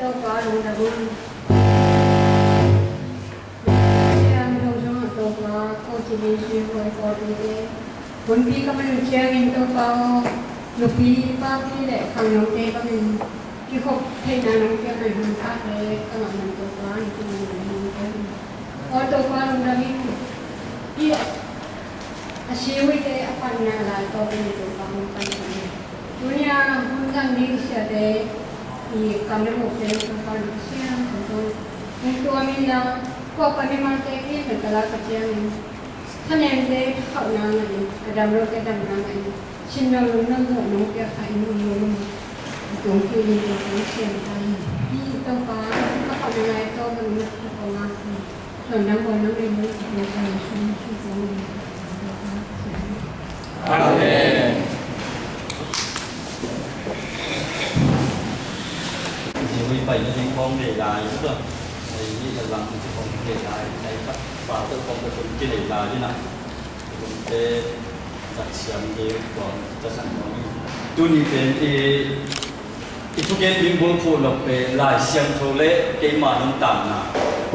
đâu có đúng là luôn em đâu trong đâu có cô chỉ đi xuyên rồi có đi bốn pi các mình chơi mình đâu có lục pi ba pi để không nấu tê các mình cái khúc thay nào nấu cái này mình khác đấy các bạn mình đâu có thì mình ở đâu có đúng là mình siêu cái apa ni lah kau ni tu kamu kan ni. Dunia hundang ni siapa ni kamu mungkin kamu siapa tu. Untuk kami dah kau kami mati ni berkala kecil ni. Kan yang dia kau nama ni ada berapa nama ni. Cina luna tu nak dia kain luna. Jompi ni tu siapa ni. Ini tu kau ni lah tu kan ni kau ni. Sondang kau ni ni ni kau ni. Amen. Chỉ huy bảy những con để lại nữa, thì như là làm những con để lại này bắt vào cái con cái để lại như này, cũng để đặt xem để còn cho sản phẩm. Tuy nhiên thì itu kan bimbang pun lepas lai siang tole kema nonton na,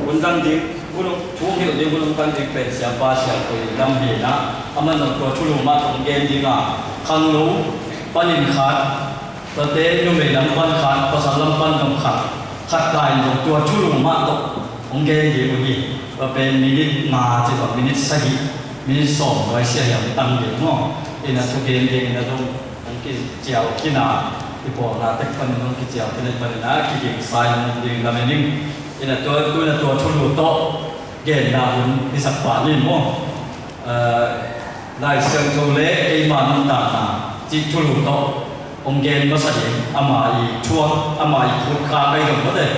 undang di gunung tuang itu di gunung kan di siapa siapa dalam dia aman nak tu rumah tong game di ngah kang lu panin khat tete nu me lam pan khat pasal lam pan dom khat khat tai tu tu rumah tong game di bagi lepas minit ma je minit sahih minit som lai siang yang tang dia no ina tu game di ina tu mungkin jauh kina ipo na tek pan nong ki jauh kina pan na ki game sai nong di lam ni ina tu tu lu to game na hun di sakpa ni mo lai siang tu le cái mà nông ta chỉ thu lục đó ông gen nó sẽ hiện amai chua amai phun kha cây đồng đó đấy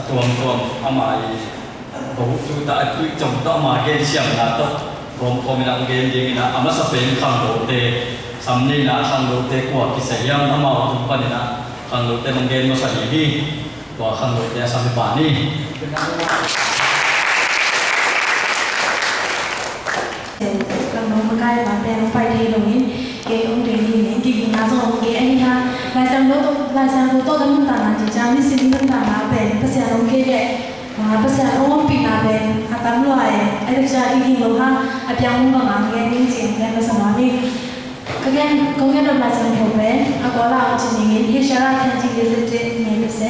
tuồng amai bố chú ta chú trồng đó amai gen siang là đó gồm có mình ông gen gì na amai sắp đến khang đồ tê sắm ni na khang đồ tê của cái sợi yang amai tung pan na khang đồ tê ông gen nó sẽ hiện đi của khang đồ tê sắm bản đi cái bạn bè nó phải đi đồng ý cái ông đề nghị những cái nào rồi ông cái anh ha lại sang đó tôi đang tạm là chỉ trang đi xin tạm là bè bác sĩ ông kia đấy bác sĩ ông bị là bè tạm loại anh được ra đi lâu ha anh đang muốn bằng cái những chuyện cái bác sĩ nói đi cái công việc làm sang hiểu bè có là chỉ những cái sẽ là thành chỉ cái gì này bác sĩ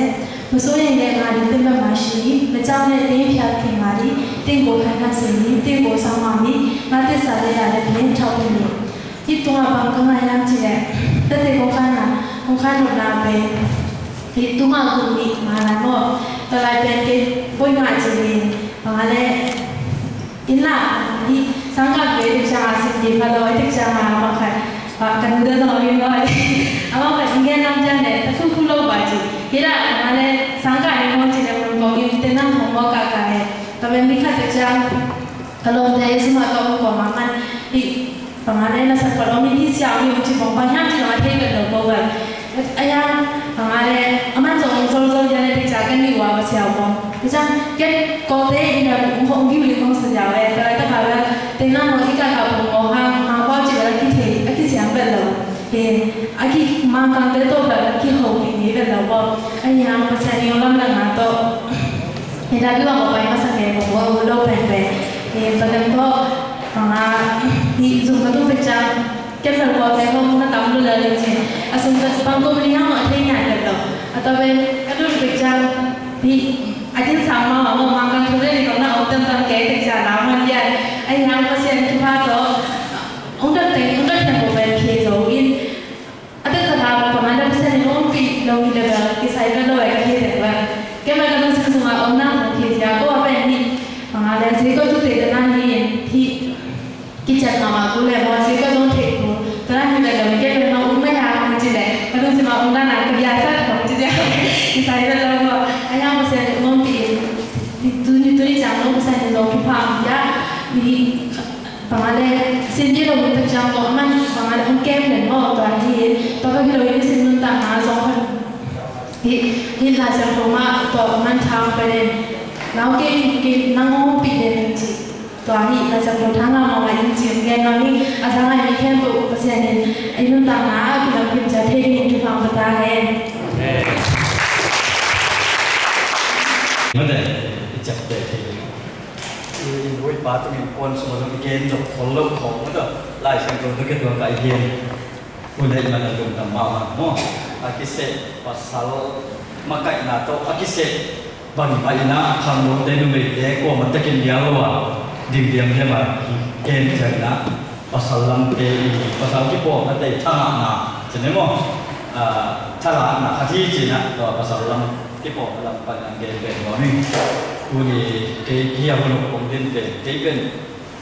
một số những cái mà đi tìm mà sĩ bây giờ này tìm hiểu thì mà đi tìm bộ hành hành xử lý tìm bộ sang mà đi mà tiếp sau đây là biến thâu đi ít tua bằng công nghệ làm gì đấy tất nhiên công khai một là về thì tua mà cùng đi mà là một từ lại về cái bôi ngại chỉ về mà là in là đi sáng gặp về được trả xin gì và rồi được trả mà phải và cần đưa rồi như vậy mà phải nghe năm chân này ta không lâu vậy chứ thế là mà là sáng gặp thì không chỉ là mình có những tên năm không có cả cái tapi mereka kerja kalau dari semua kaum keuangan di pengadaan kalau ini siapa yang cuma banyak cuma ada yang berdoa ayam pengadaan aman jauh jalan dijaga ni wah siapa macam kan kota ini aku mungkin boleh kau sejauh tapi tak kalau tengah mau ikat kampung orang apa juga kita siapa berdoa aki makan betul berarti hobi ni berdoa ayam macam ni orang nak atau kita juga mau bayar masa kayak bawa ulo pepe, badan ko di zoom itu pecah, kita bawa kayak mau nak tamu lagi je, asal kita bangko melihat mau ada yang ada atau kalau pecah di ada sama mau makan tu ni kalau nak otak tak kayak pecah lama dia, yang pasien tu ada, untuk yang bawa kezoin, ada kerana pengadaan pasien yang pi lalu dia kisah itu lalu kita cái mà các bạn sử ông nam thì giá có vẻ như mà là sẽ có chút tiền là thì cái chất mà cũng là họ sẽ có chút tiền của tức là như là cái nó cũngไม่hào không chỉ để các bạn xem mà ông nam là cái giá sát không chỉ để cái sai đó là anh em sẽ mong thì tôi chẳng nó sẽ là cái phạm giá thì bằng là xin chế độ một thực trạng của mình bằng là ông kem để họ toàn thì tôi có cái đối xin luôn tặng mà giống thì là sản phẩm mà tụi mình tham về đây nó cái năng bị đến gì tụi mình là sản phẩm thang nào mà những chuyện cái nó đi thang này mình khen tụi cái gì này anh luôn tặng má thì là kiểm tra thêm những cái phòng của ta này pa tu min pon so lo igen do kholo khong do lai sang to ke to ka igen unai mana dum tam ma mo akise pasal makai na to akise bang bai na kham lo de nu me de ko ma takin dia lo wa dim diam dia ma gen jang na pasal lam te pasal ki po ma te thanga na chene mo thala na khati ji na to pasal lam ki po lam pan ang ge be mo ni tu ni ke kia ho no kong din te te ben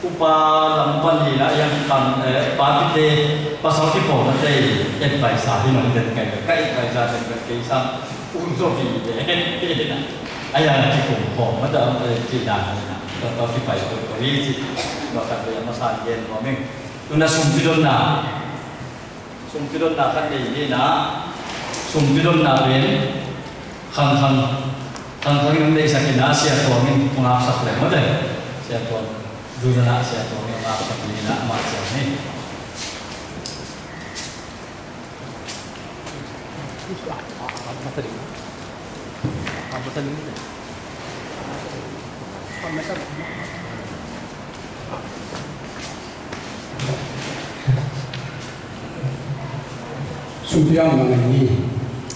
upa lam pan ni na yang kan pa ti te pasal ki po ma te et bai sa hi no den kai kai bai sa den kai sang un so vi de na ayah ki ko po ma da ji da na to ki bai to ko ri ji no ka te ma sa yen mo meng tu na sum pidon na kan ni na sum pidon na ben khang nang dei sakin na sia to min ngap sak le mo de sia to du na sia to min ngap sak ni na ma sia ni Supiang ini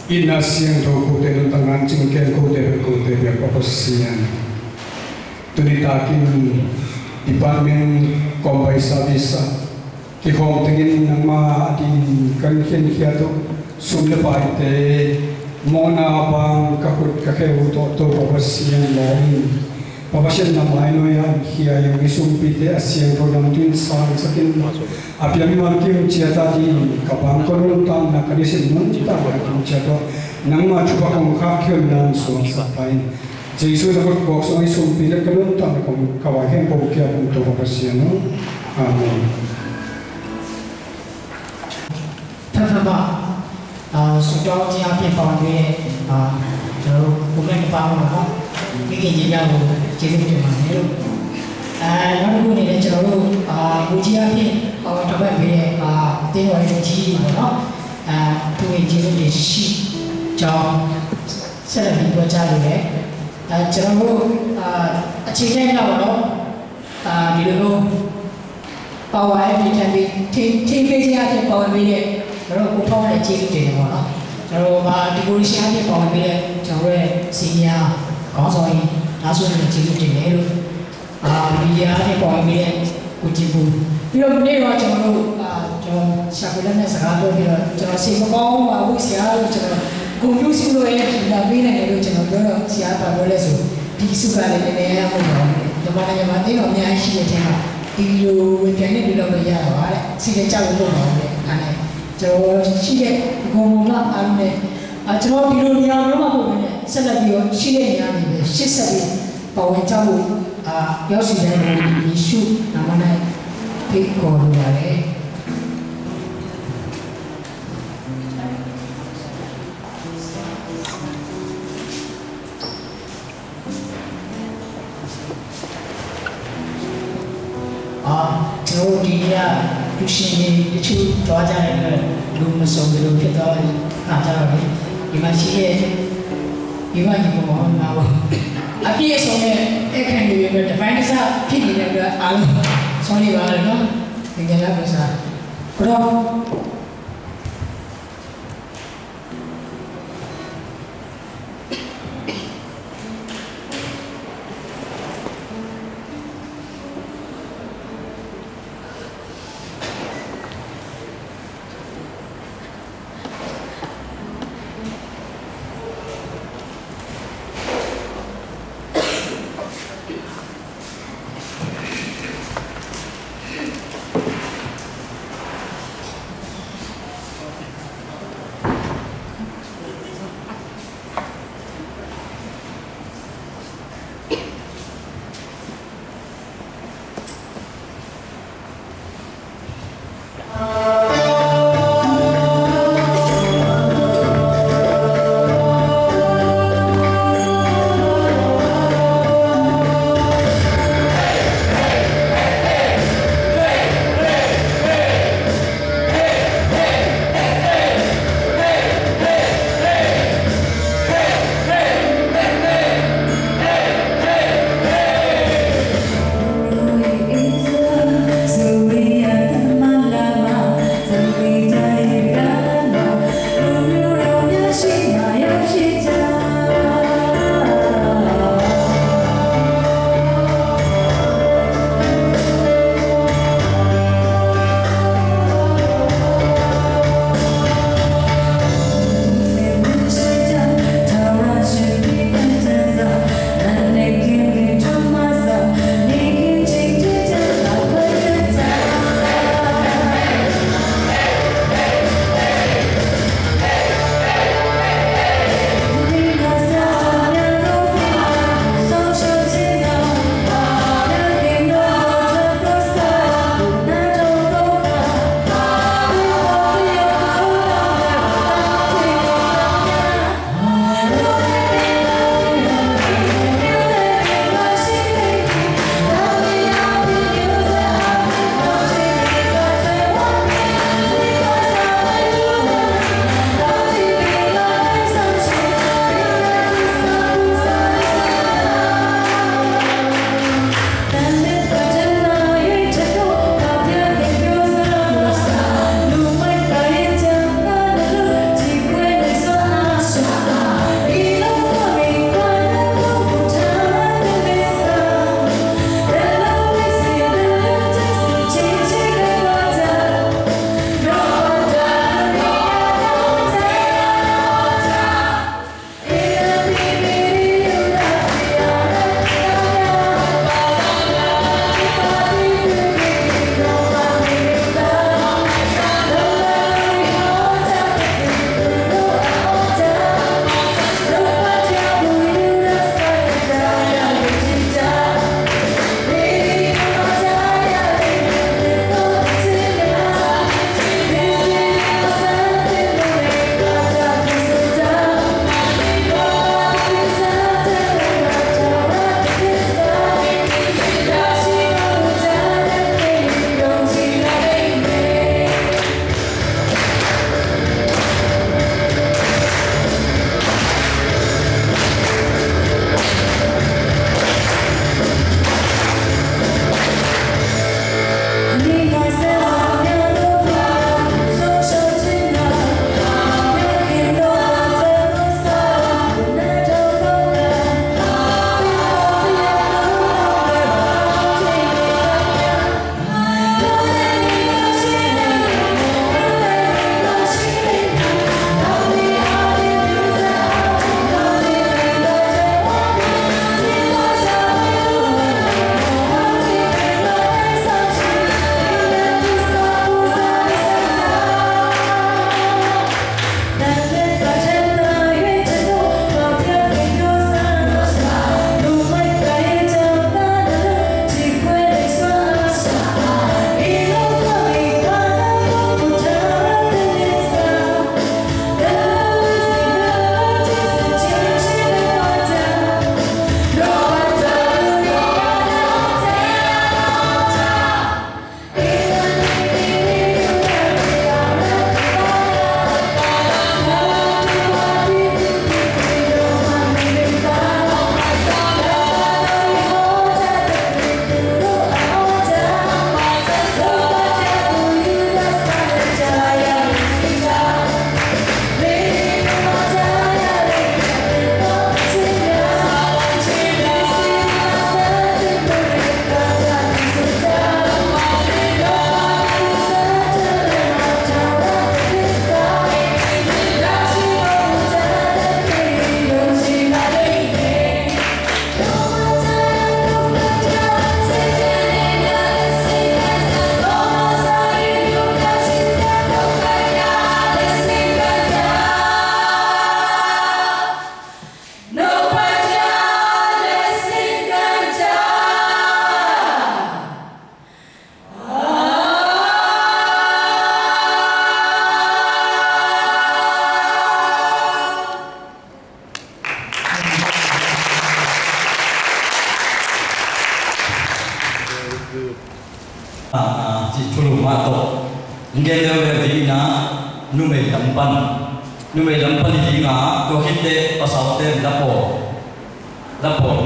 ina siang to ko te tangan cingken ko te papasian tuni takin department kombai sabisa ki hom tingin nang ma adin kan khen khia to sumle pai te mona bang kakut kakhe to papasian loin papasian na mai no ya khia yung isumpi te asiang to nam twin sang sakin apiami markim ciata di kapang kolon tam na kanisin nun ta markim ciata nang ma chupa kong kakyon nan suang sapain Jesu na ko so ay sumpi na kolon tam kong kawahen ko kya kung to papasian no amen. Pertama, sudah siapa pawan dia, bukan pawan apa, bikin jadi aku jadi macam mana. Lalu ni dia cakap, ujian ni dapat beri tengok uji mana, tu uji ni si, jauh selalu baca ni. Cakap cerita ni apa? Di dulu pawan ni jadi tinggal siapa pawan beri. Kalau kupau ada ciri tu mana? Kalau di polisi ada pawan beri, cakap senior, kau soal langsung ada ciri tu ni. Dia ada pawan beri kucibu. Bila ni macam mana? Cakap sekolah ni sekarang tu cakap siapa aku siapa cakap guru siapa yang bina ni cakap kalau siapa boleh so disuka ni aku tu mana yang mati orang yang sih cakap itu weekend ni bila berjaya awak sih cakap tu mana? Cakap sih guru lah ane. Cakap bila ni orang apa pun selalu sih ni ane sih selalu pawan jauh. Yang sudah isu namanya pikul dari Jauh dia di sini itu cuaca yang belum masuk belum kita ajar ni imasi imasi mohon maaf. Abi soalnya kan dia berdepan sah kini dia alu sorry baru no tinggal apa sah bro rumah to ngelo le na nume lampan di nga to hitte pasaute lapo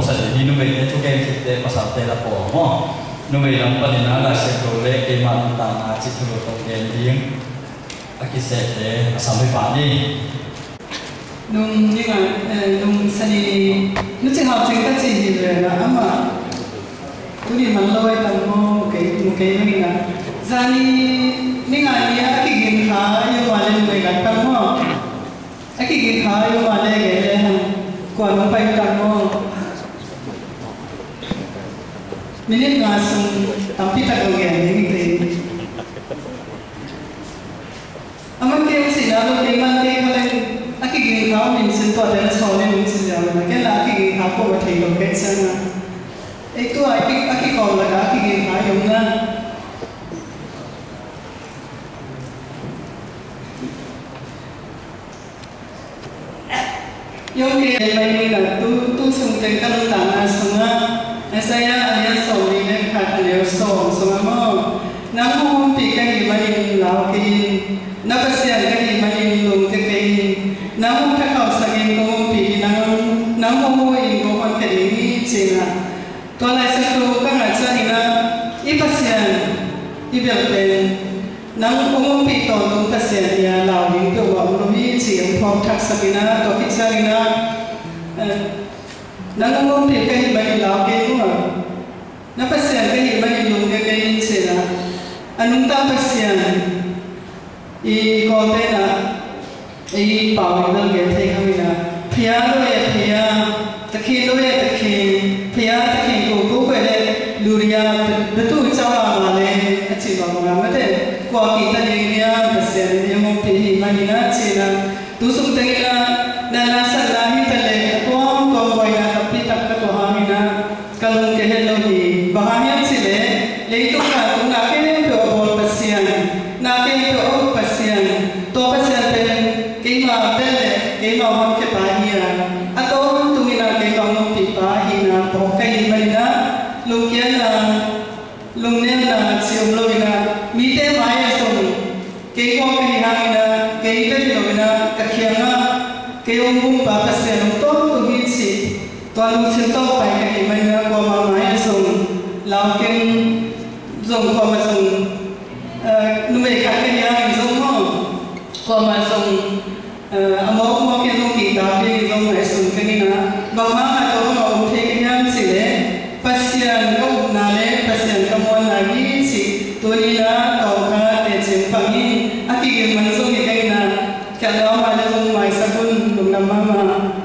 sa di nume ne to ken hitte pasaute lapo mo nume lampan na la se to le ke man ta na chi tu to ken ding akise te asame pa ni nung như là nung sani nó chỉ học sinh các gì về là mà tôi đi mang lôi tầm một cái này là ra ni ngày á cái game khá yêu mà lên người gặp tầm mò cái game khá yêu mà lên cái này hàng còn nó phải tầm mò mình ngã xuống tầm pít tao cái này cái aman kêu gì đó cái man cái khai cái gì khá mình xin tôi đến sau này mình xin rằng là cái là cái gì khá có một thầy đồng kết sang à ấy tôi cái còn là cái gì khá dùng ra yung kaya may nila tu sungteng ka ng tanga sunga nasaya aliyan sa ulinan ka aliyo sunga mo namuhumpi ka himanin laukin napasyan ka himanin lung kakain namukakaw sa ginkumumpi namumuin ko kung kadini china tuwalay sa to ka nga sa ina ipasyan ibelpen nang umumpi to nung pasyan niya laukin ko wang lumi chiyang pop tak sa pina to kitsarina nang umumpi ka himanin laukin mo napasyan ka himanin lung kakain china anong tapasyan i-kote na i-pawin ng gete kami na pia takin pia takin ko pwede luria betul cawa male aci mga mate kwa kita niya pasyan yung pihi manina china tusuk tengina na nasa lahi tale atwam kombay na kapitak katuhangin na kalung kehelo ni bahayang sile leito ka kung nakin yung bol pasyan nakin yung pasyan to pasyan pen kima tele kima hon ke pahira ato tungina kima hon pi pahina pokai manina lungkiana lungniana siom loina mite maya song kiko kahihangina keita dilogina kakhianga keyong pa pasyan to tuhitsi to alung sinto pai kai manina ko maya song lauken zong ko ma song numei khakke ya zong mo ko ma song mo ke zong ki ta pe zong ma song kanina ba ma to mo the ke nyam sile pasyan ko na le pasyan ka mo na gi si to ni na to ka te chen pa ni aki ge man zong ke kanina ka lo ma le zong mai sa kun dum na mama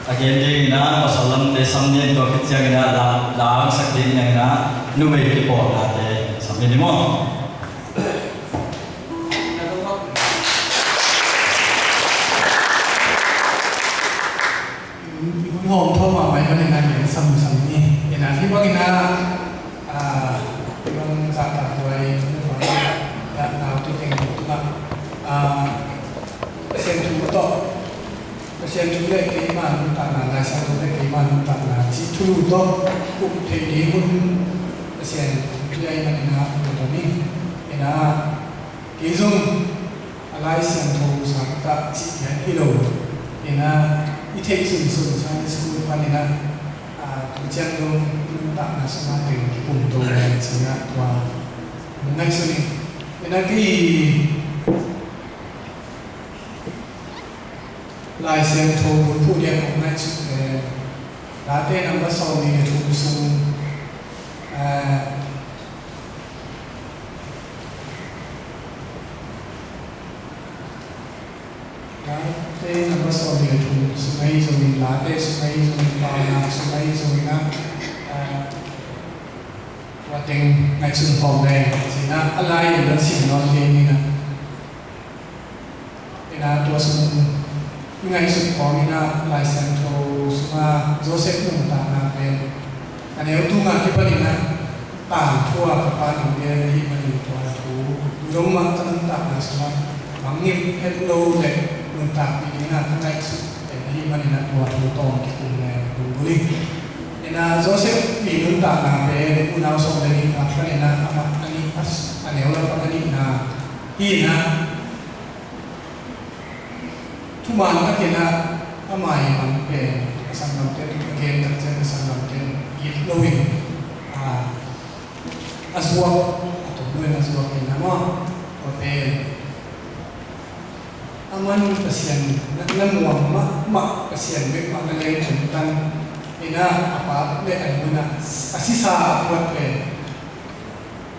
again di na pasalam te samne to kitya na la sakti na nu me ki po la te samne mo home thô mà mấy cái này là sầm sầm đi thì là khi bác na con dạ cả tuổi nó nói là nào tôi thành một là xem chú to xem chú đây cái mà chúng ta là xem chú đây cái mà chúng ta là chỉ chú to cũng thể đi hơn xem chú đây mà nó một cái này thì là cái dùng lại xem thô sáng tạo chỉ cái kilo thì là ít thấy sụn sụn sang cái school quan này là tụi chân luôn luôn tạo là sự mang đến cái cùng tổ này chỉ là và ngay sau này nên là cái lại xem thô bốn phụ điện cũng ngay sự lá tên năm bắt sau này thùng sung tên năm bắt sau này thùng sung ấy rồi mình lá tên sung ấy rồi mình vào nhà sung ấy rồi na và tên ngay sung phòng này thì na alai là xin nó thế này na thì na tua sung ngay sung phòng này na lại xem thô sung Joseph nung ta na về nếu tu ngang cái bên này tạm thua các bạn cũng nghe đi mà đi thua thú giống mà tân tạm là sung bằng nghiệp hết lâu để mình tạm đi na ngay sung để đi mà đi na thua thú tòng cái cùng này cùng buli nên là Joseph vì nung tạm là về u nào xong để đi làm cái này là anh nếu là cái này là hi na thu man các cái là amai bằng về sang năm tên cái đặc trưng sang năm tên ít lâu hình aswak atau bukan aswak ini nama hotel aman kasihan nak mak kasihan bek mak nelayan tentang ina apa le anuna asisa buat le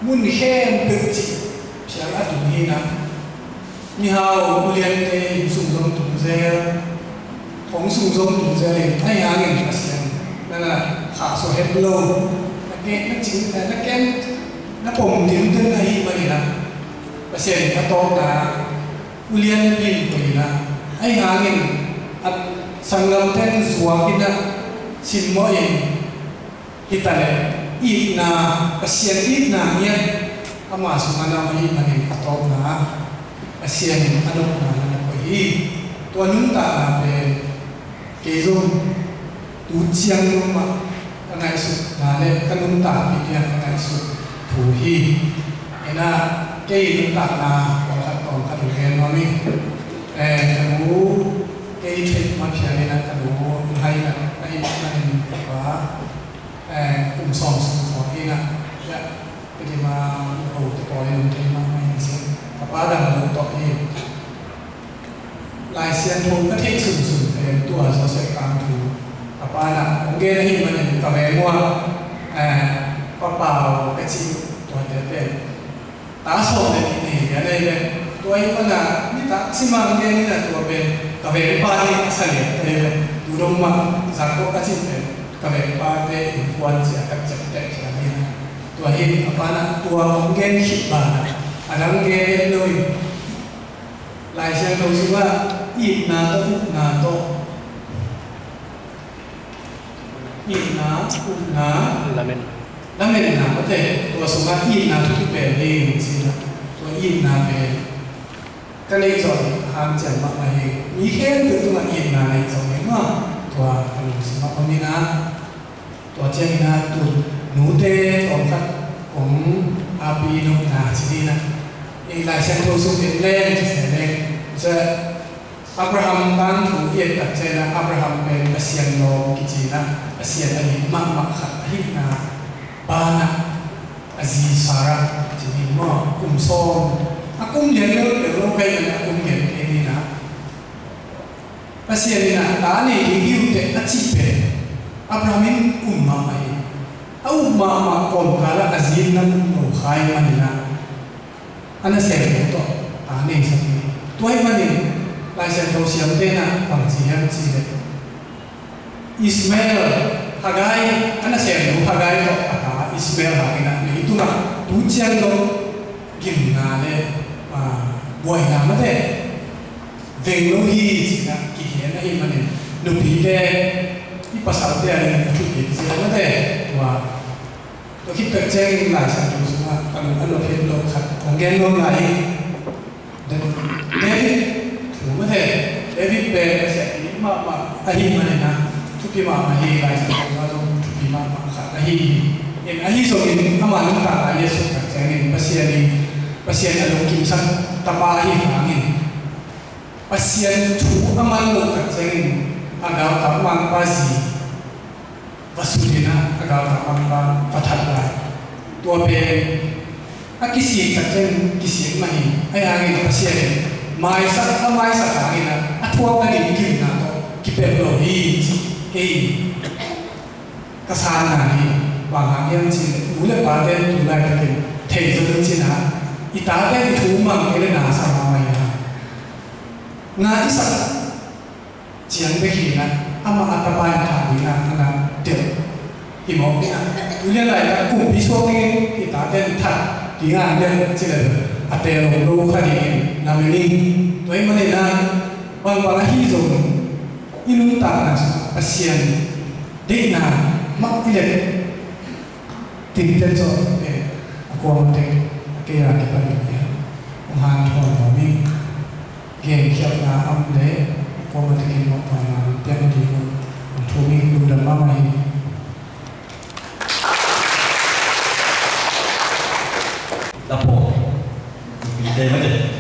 mun hen berci siapa tu hina mihau ulian te sung sung tu zel thong sung sung tu zel thay angin kasihan nana khá số hết lâu cái nó chính là nó kén nó bùng tiếng tên ấy mà đi là và xem nó to là ulian pin vậy là ai hàng in sang năm tên xóa cái đó xin mỗi kita này ít na và xem ít na nhé ama sung năm ấy mà đi to là và xem anh đâu là cái tôi nhúng ta là về cái dùng tu chiang luôn mà ngay sự là lên căn đúng tạm thì hiện ngay sự thủ hi nên là cái đúng tạm là còn các điều kiện mà mình cái mũ cái trade mà phía này là cái mũ hay là cái mình quá cùng sòng sòng khó đi là cái gì mà đầu tự coi mình thấy mà mình sẽ các bạn đang đầu tội lại xem thông các thiết sử dụng để tuổi cho sẽ càng thủ apa nak mungkin ni mana kami mua papau kecil tuan dia tak sok ni dia ni tuan mana ni tak simang dia ni nak tuan kami pagi asal dia tu rumah zakok kecil kami pagi tuan siapa cepat siapa ni tuan ini apa nak tuan mungkin hibah ada mungkin lui lai siang tu semua ip na to ít na lamen na có thể tôi số mà ít na thu về đi gì đó tôi ít na về cái này rồi hàng chẳng mặc này ý khen từ tôi mà ít na này rồi đúng không tôi số mà con đi na tôi chơi na tôi nấu tê còn các cũng api nấu na chỉ đi na ý lại xem tôi số tiền lên thì sẽ lên sẽ Abraham ban thủ yên đặt trên là Abraham bên Asian lo kichina Asian ani mak khat hina bana azi Sarah jadi mo kum son akum yen lo kai na akum yen ini na Asian ni na ta ni hiu te achi pe Abraham umma mai umma kon kala azin na no khai manina ana se to ta ni sa tuai mani lại xem đầu xiêm tên là bằng gì em chỉ đấy Ismail Hagai ana sem Hagai to aka Ismail Hagai ni itu na tujian to gimna le boy na mate venglo hi sina ki he na hi mane nupi le i pasal te ani tu ki sina mate wa to ki ka cheng la sa tu sina kan ano he lo khat ongen lo lai dan David tu mate David be se ma ahi mane na tupi ma ahi lai sa tu ma tupi ma khat ahi in ahi so in aman ta Yesus ka cheng pasien along kimsan tapahi angin pasien chu aman lo ka cheng agaw tapang pasi vasudina agaw tapang pathat la to pe akisi ka cheng kisi mahi ai angin pasien mai sa angin atwa ka ni kim na to kipelo hi kasana ni bangangyan chi ule paten tulai ka ke thei zo chi na itabe thu mang ele na sa ma ya na isa jiang be ki na ama atapai tha ni na na de imo ni na ule lai ka ku bi so ni itabe tha di nga de chi le ate lo kha ni na me ni toi ma ne na bang bang hi zo inu ta na pasien de na mak ile tin te zo ako mo te kaya kita ni uhan thon kami game kiat na amle poverty mo pa na tiang di mo thumi lu dan mama ini lapo ide macam ya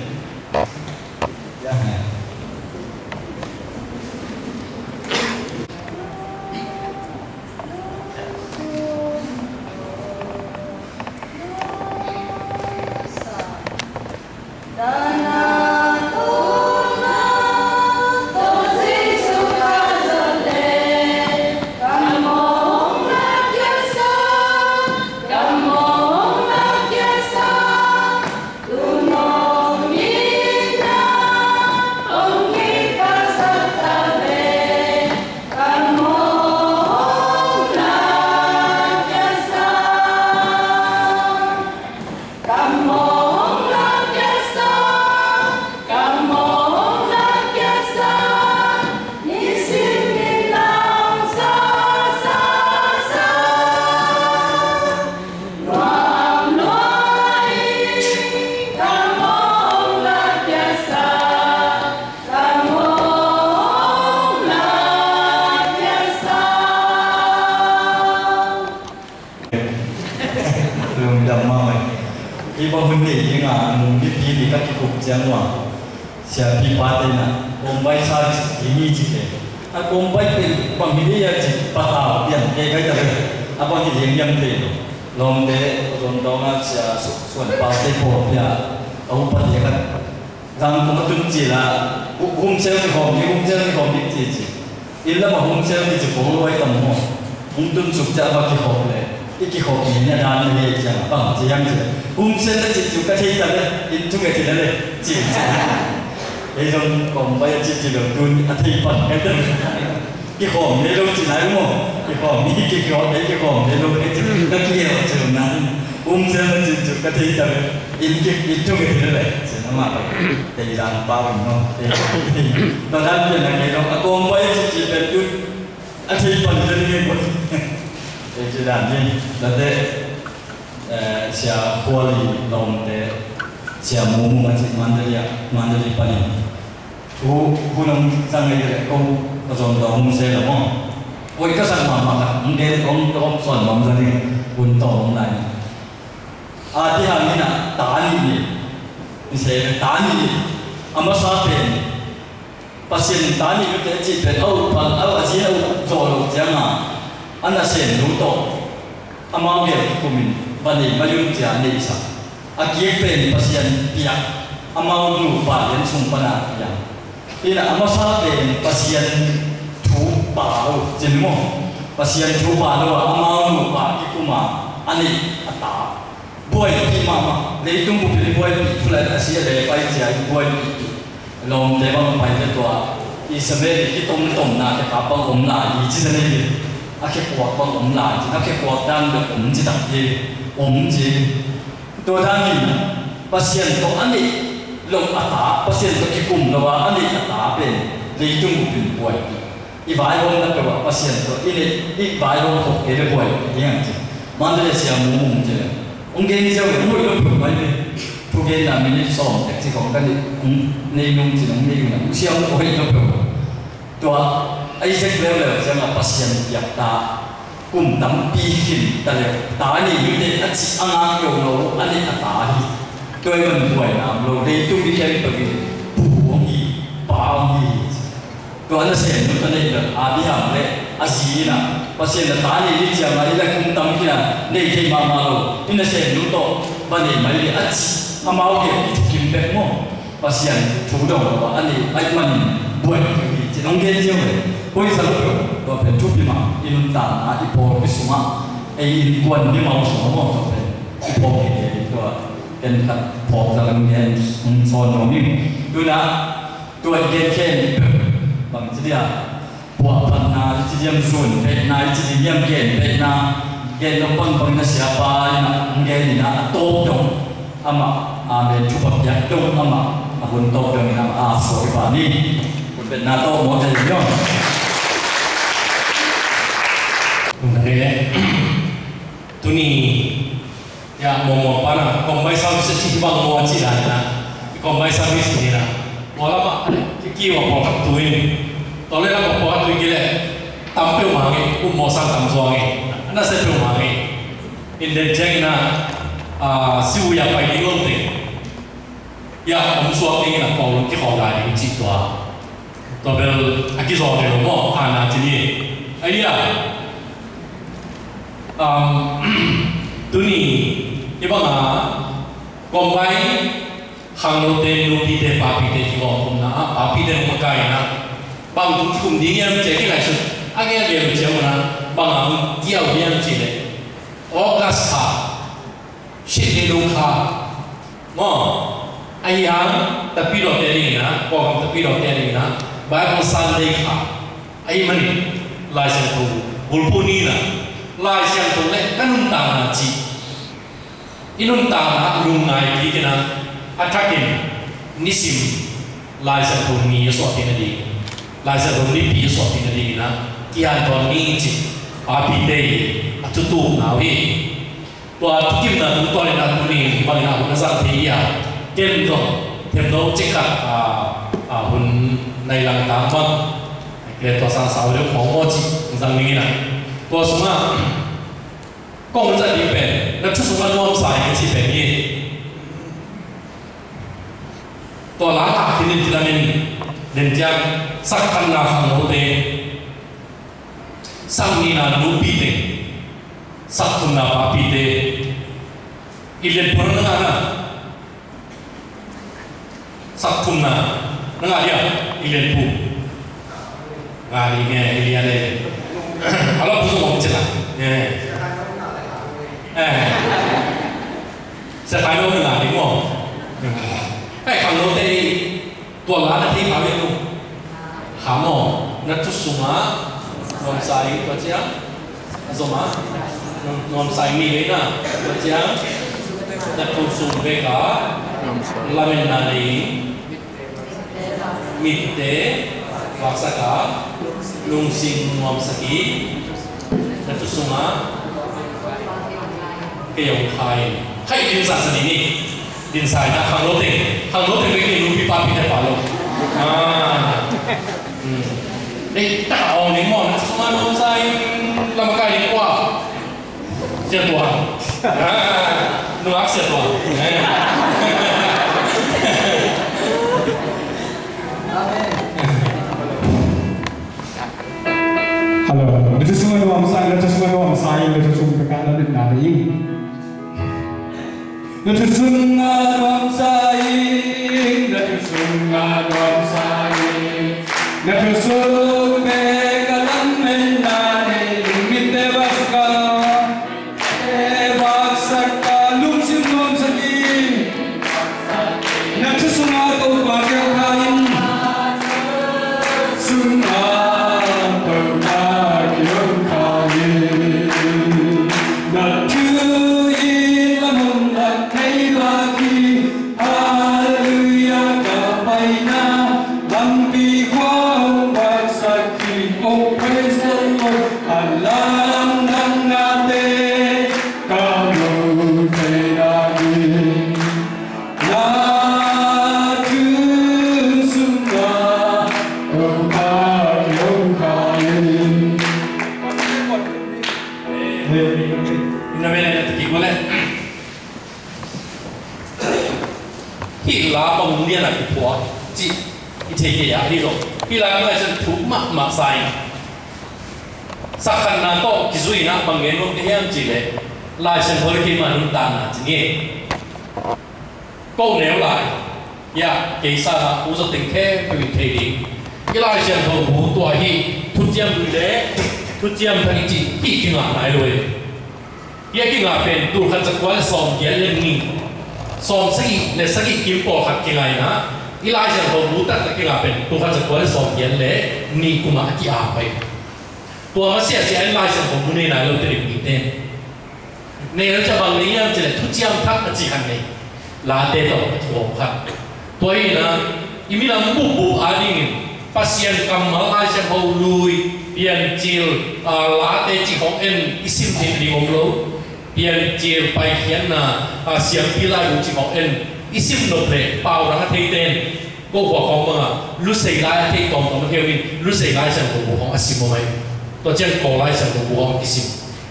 siapa patena ombai sari ini jike aku ombai pe pamili ya jik patah yang kayak gitu apa ni yang tu long de contohnya sia suan pasti po ya aku pasti kan gang kumatun cila sel ni hobi cici illa mah sel ni jepol wai tamu tun sukja apa ki hobi iki hobi ni ada ni jangan bang jangan sel ni juga cerita itu nggak cerita cici 이런 공부에 지지를 둔 아티 판에들 이 공내로 지나고 이 공이 이게 공내로 이제 그게 어쩌면 음성은 진짜 같은 있다면 이쪽에 들래 지나마 대장 빠는 거 너는 내가 공부에 지지를 둔 아티 판에들 뭐 이제 나니 나데 sia kuali nomde sia mumu macam mandiri pani kunang sangai kau kazon dah umse lama, oi kasar mama kan, mungkin om son mama jadi buntong lain. Adi hari na tani ni, misalnya tani ni, amma sahaja pasien tani itu cipet, aji jauh jangan, anda sen luto, amma dia kumin, bani mayun dia ni isa, aki pen pasien piak, amma lupa yang sumpah yang. Ina ama sahaja pasien tu baru jenmo pasien tu baru ama lupa ikuma ani ata boy ki mama leitung bupili boy fulai asia le pai jai boy long debang pai tua Isabel ki tom na ke papa la yi ji ne ake kuat pang la ji ake kuat dan de ji tak ji to dan ni pasien to ani long ata pasien to ki kum lawa ani ata pen le tung pin boy I vai rom na ka pasien to I vai rom ho ke le boy yang ji man de sia mu ji ong ge ni sia mu lo pu mai ni pu ge na mi ni som tek ji kong kan ni nung ji nong ni na sia mo ho lo pu to ai se le le sia ma pasien yak ta kum tam pi hin ta le ta ni yu de a chi anga yo lo ani ata hi tôi mình tuổi làm lâu đây chung đi chơi bởi vì phụ ông gì bà ông gì tôi nói sẽ nó cái này là đi học đấy gì nè và sẽ là tá này đi chơi mà đi là cũng tâm kia đây chơi mà lâu nên là sẽ nó to và này mà đi mà mau cái kim bẹt mỏ và sẽ chủ động và anh ấy anh mình buổi chỉ nông nghiệp chơi vậy bây giờ lúc đó phải chụp đi mà in tảng đi po cái số mà in quần đi màu số mà phải po cái đóเป็นครับพอจะเรียนสอนน้องนี่ดูนะตัวเรียนแค่บางทีอ่ะพวกพัฒนาที่เยี่ยมส่วนเป็นนายที่เยี่ยมเกณฑ์เป็นนาเกณฑ์เราบางเสียไปนะเกณฑ์นะโตจงอามาเป็นชุบยักษ์จงอามาคนโตจงนะสวยกว่านี้คุณเป็นนาโตหมดเลยย่อนี่แหละตัวนี้ya mau apa combine service sih bang mau aja lah na combine service ni na wala mak kiki wa pokat tuin tole la pokat tuin gile tampil mangi mau sang tam suangi anda sepil mangi in den jeng na siu ya pai di lonte ya suang ni na kau ki kau dah di situ to bel aki so de mo ana tini ai ya tu ni iba nga combine hanglote lupite papite kiwa kumna papite makai na bang tu kum ding yam che ki lai su age age lu che mo na bang ang kiao yam che le August ha shit le lu kha mo ai yang tapi lo te ring na ko tapi lo te ring na ba ko Sunday kha ai mani lai sen tu bulpuni na lai sen tu le kanun ta na chi inun ta na lungai ki kena atakin nisim lai sa tu ni so tin di lai sa tu ni pi so tin di na ki an to ni chi a pi te atu tu na wi to a kim na tu to le na tu ni ba na na sa thi ya kem to them do che ka a hun nai lang ta ma ke to sang sa le khong mo chi sang ni na to suma công dân đi về nó chút số năm sai cái gì về điตัวล้างตาที่นี่ที่นั่นเด่นจังสักพันนาขังโหเตสักนีนาลูปีเตสักทุนนาปาปีเตอิเลนพรนังนะสักทุนนานังอะไรอิเลนพูงานนี้ไงอิเลียเลยkalau busuk mau cerita sẽ phải đâu là đúng không? Cái khám nô tê tuần lá là thi khám biết luôn khám mỏ nó chút sung á ngon sai có chứ rồi má ngon sai mi đấy nè có chứ đặt con sung về cả là mình là gì mít tế hoặc sa cả lung sinh ngon sa kí nó chút sung á cái dòng khai hay din sa sa ni din sa na hang lo te cái cái lupi pa pi te pa lo để ta ong ni mon sama non sai lam kai ni kwa sia tua nu ak sia tua Halo, itu semua nuam sai, itu semua nuam sai, itu semua perkara di nari. Itu semua nuam sai, itu semua nuam sai, itu semua perkara di nari. Mite baska, baska lumsim nuam saki, itu semua kau pakai kain. hi la bang nia na ki phua chi i the ke ya hi lo hi la ka chen thu ma sai sakhan na to ki zui na bang ngen no ke hem chi le lai chen hol ki ma nun ta na chi nge câu nếu lại ya kỳ sa là u rất tình thế bị thể đi cái lai chen ho bu tua hi thu chiam du le thu chiam thang chi ki ki nga nai rồi ya ki nga pen tu khan chak wal som yel len ni som sagi le sagi kim po khat ki ngai na i lai chen ho bu ta ki nga pen tu khan chak wal som yel le ni kuma ki a pai tua ma sia sia lai chen ho bu nei na lo te ni ten nei lo cha bang nei yam che le thu chiam thak chi khan nei la te to thua khat toy na imi lam bu bu ading pasien kamal ai se ho lui pian chil la te chi ho en isim te di om lo pian chil pai hian na siam pilai u chi ho en isim no ple pau ra thei ten ko ho ko ma lu sei lai thei tom tom he win lu sei lai se ho ho asim mai to chen ko lai se ho ho isim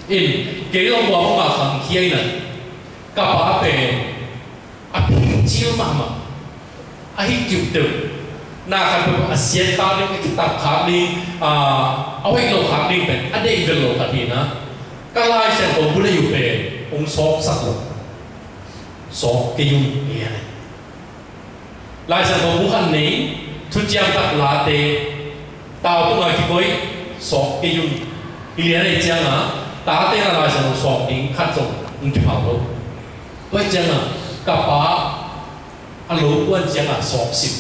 in ke lo bo ma khang khiai na ka pa pe chiêu mà ai chịu từ na kan pe asia ta ni kitab khá đi awai lo khá đi pe ade i lo khá đi na kalai se ko bu le yu pe ong sok sak lo sok ke yum ni ne lai se ko bu khan nei thu chiam tak la te tao tu ma ki koi sok ke yum ile ne chang ta te na lai se ko sok ding khat zo ung ti phao lo koi chang ka pa alo quan chang sok sim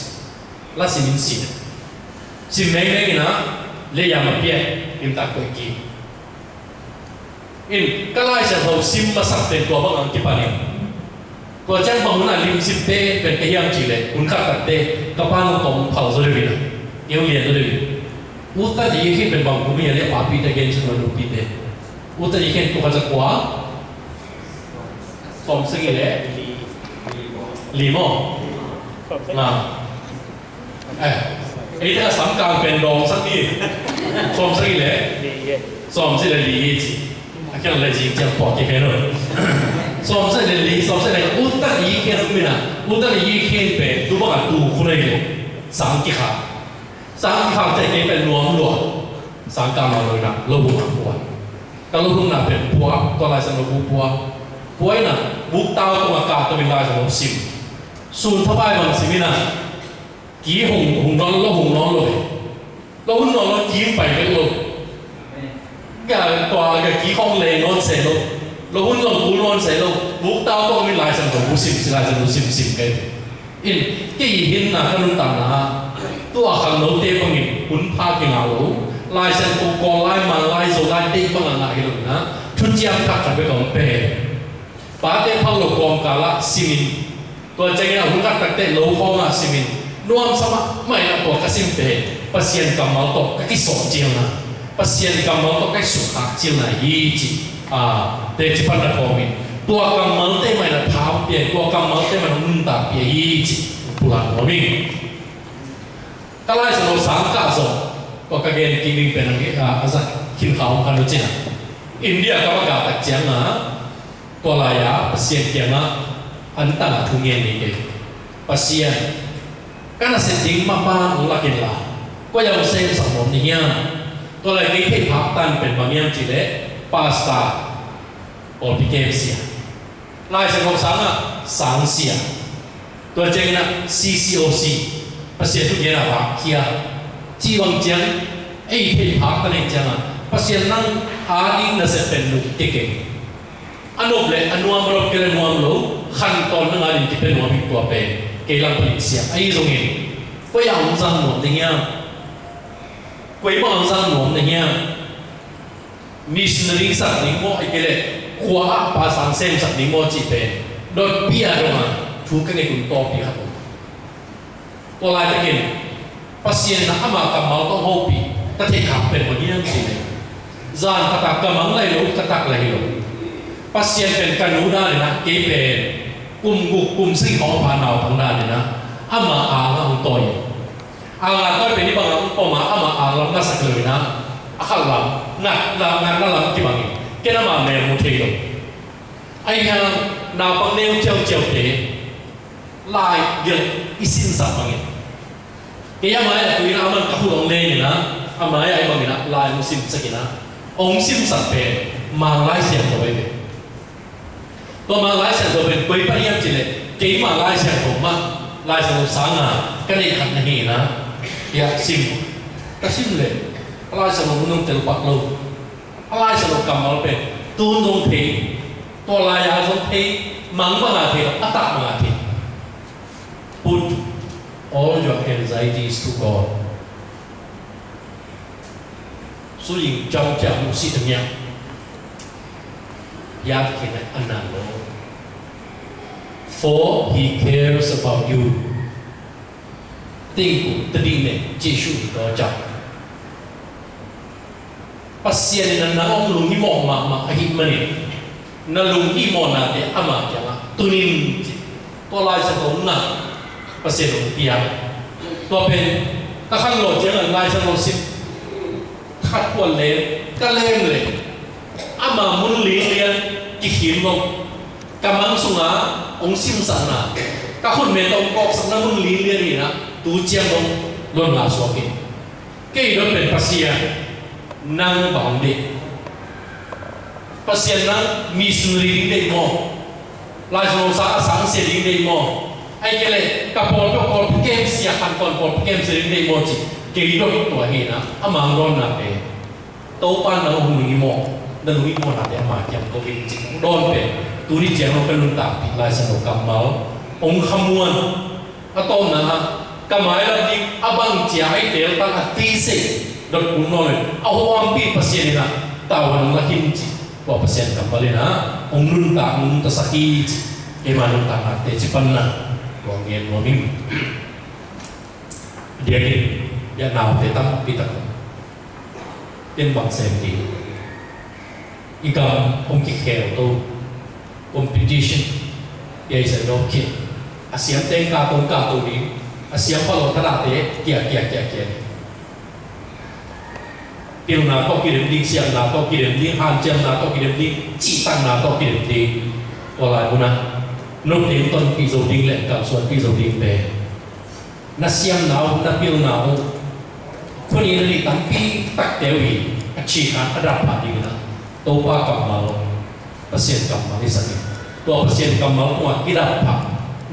la sim sim nei nei na le ya ma pia im ta ko ki in kalai sa ho sim ma sak ten ko ba ang ki pa ni ko chang ba na lim sim te pen ke yang chi le un kha ta te ka pa no tong phao zo le wi na yeu lian zo le wi u ta ji ki pen bang ku mi le pa pi te gen chu no pi te u ta ji ken ko ka za kwa som se ge le li mo na ấy là sắm càng bền đồ sắc đi xóm sắc lẽ xóm sẽ là lý gì cái là gì chẳng bỏ cái rồi xóm sẽ là lý xóm sẽ là út tất ý cái đó mình à út tất ý cái bền tu bao cả tu khu này rồi sáng cái khảo chạy cái bền luồng sáng càng nào rồi nè lâu buồn buồn càng lâu không nè bền buồn toàn lại sang lâu buồn nè buộc tao tụi mà cả tụi mình lại sang lâu xìm xuân tháp ai bằng xìm nè kỹ hùng non rồi nó hùng non nó kỹ phải cái luôn cái tòa cái kỹ không lề non xẻ luôn nó hùng non xẻ luôn buộc tao tụi mình lại sang lâu xìm lại sang lâu xìm cái in cái gì hin là cái luôn tạm là tôi khăn nấu tê bằng mình cuốn pha cái nào lố lại sang cô co lại mà lại rồi lại tê bằng lại cái luôn á chút chiang thắt phải cái còn bể bà tê phao lục còn cả là xìmตัวเจ้าเนี่ยหุ่นกัดตัดเตะโลคอมาสิมินนวมสมัครไม่ละตัวกสิมเตะปัสยันกำมัลตกกิสองเจียวนะปัสยันกำมัลตกกิสุขักเจียวนะยี่จีเตะจิปันละคอมินตัวกำมัลเตะไม่ละเท้าเปลี่ยนตัวกำมัลเตะมันหุ่นตาเปลี่ยนยี่จีปุระคอมินถ้าไล่สโลสามก้าสองก็กระเกณฑ์กินดิ้งเป็นอะไรอาจารย์ขินขาวคันดูเจ้าอินเดียก็ประกาศตัดเจียงนะตัวลายปัสยันเจียงนะantara tungen ni pasien karena seding mapa ulakin lah ko yang saya sama niya to la ni pe paktan pen bangyam chile pasta or bikemsia lai sa ko sana sangsia to jeng na CCOC pasien tu dia na ba kia chi wang jang ei pe paktan ni jang pasien nang ading na se pen lu tike anop le anuam ro kele nuam loขั้นตอนนั้นอะไรที่เป็นหัวผิดตัวเป็นเกลังผลิตเสียไอ้ตรงนี้ก็ยังสร้างหนุนอย่างเงี้ยก็ยังสร้างหนุนอย่างเงี้ยมิชนารีสักนิโมไอ้เกล็ดขวาภาษาเซมสักนิโมจีเป็นโดยเปียตรงนั้นถูกกันในกลุ่มโตปีครับตัวลายตะเกียนปัสเซียนนะอามากับเมาต้องโฮปีตะเทขับเป็นวันนี้นั่นสิเลยจานกระตักกระมังไหลลุกกระตักไหลลุกpasien pen kanuna ni na kepe kum sing ho pa nau thang da ni na ama anga ung toy anga toy pe ni bang ung po ma ama alam na sak le na akhal lam na lam ki bang ke na ma me mu the lo ai ha na pang neu cheu te lai yang isin sabangin. Kaya maya tu ina aman kahulong le na amaya ay bangina lai musim sakina. Ong sim sape malai siang dobe. To malai siang dobe koi pariyam chile. Kaya malai siang doma lai siang sanga kani khat nahi na. Ya sim kasim le. Lai siang munung telpak lo. Lai siang kamal pe tun dong pe. To lai ya dong pe mang banga pe atak banga pe. Put all your anxieties to God. So you jump jump sit them yat kena analo. For He cares about you. Tingku terdine Yesus itu jam. Pasien na naong lungi mo ma ahit mani. Na lungi mo na de ama jama tunin. Tolai sa na. Pasien tiang. Tua pen kakang lo jangan lai sa lo sip. Khát quần lên, cái lên lên, ama muốn liền liền, cái hiểm không, cái mang sung á, ông sim sẵn à, cái hôn mê ông cọc sẵn nó muốn liền liền gì na, tu chiang ông luôn là số cái đóเป็นpasien nang bang đi, pasien nang mi suri đi mo, lai số sa sáng sẽ đi mo, ai cái này cái bol kem sia khăn bol kem sẽ đi mo chỉ. Kiri doi tua hina, amang don na pe. Tau pan na hungi mo na de ma jam ko bin jing don pe. Turi jang no pelun tak pi lai sa no kamal. Ong khamuan atom na kamai la dik abang chia ai tel ta ati se. Dot kun no le. Awam pi pasien na tawan la him ji. Wa pasien kamal na ong nun ta sakit. Ke manun ta te cipan na. Wa ngien mo ming. Dia ni ya nào để tâm kita tên bằng xem gì ika ông kịch khéo tu competition ya isa do kit asiam tên ka tu đi asiam palo tada te kia pil na to kirim ding siam na to kirim ding han jam na to kirim ding chi tang na to kirim ding wala guna nốt đến ton pi zo ding le ka suan pi zo ding pe na siam nào na pil nàoคนนี้นี่ตั้งปีตักเดียวอีชีพอันดับผ่านดีนะตัวป้ากำมาเปอร์เซ็นต์กำมาที่สักตัวเปอร์เซ็นต์กำมาหัวที่ดับผ่าน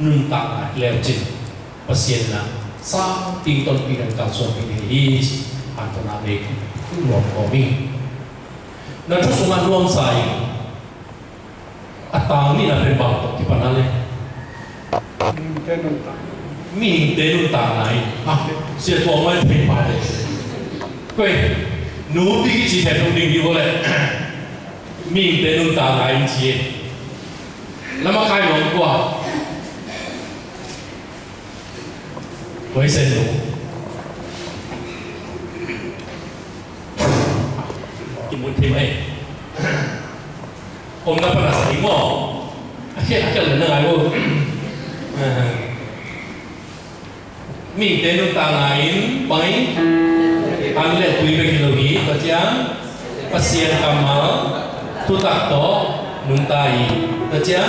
นึ่งต่างแล้วจริงเปอร์เซ็นต์นะสร้างตีต้นปีนั้นการส่วนปีนี้อันตรายเล็กรวมก็มีนั่นทุกส่วนรวมใส่อัตรานี่นะเป็นบางตัวที่ปนนั้นเลยมีเดินต่างไหนเสียตัวไม่เป็นไปเลยก็หนูที่จีแทนตรงนี้อยู่เลยมีเดินต่างไหนจีแล้วมาใครหลงกว่าไว้เส้นหนูกินบุญทีไหมผมนับภาษาสิงห์หม้อแค่เหลือหนึ่งไงวะมีเดินต่างไหนไปอันเล็กคุยไปกิโลนี้ก็จะpasien kamal tutak to nuntaiก็จะ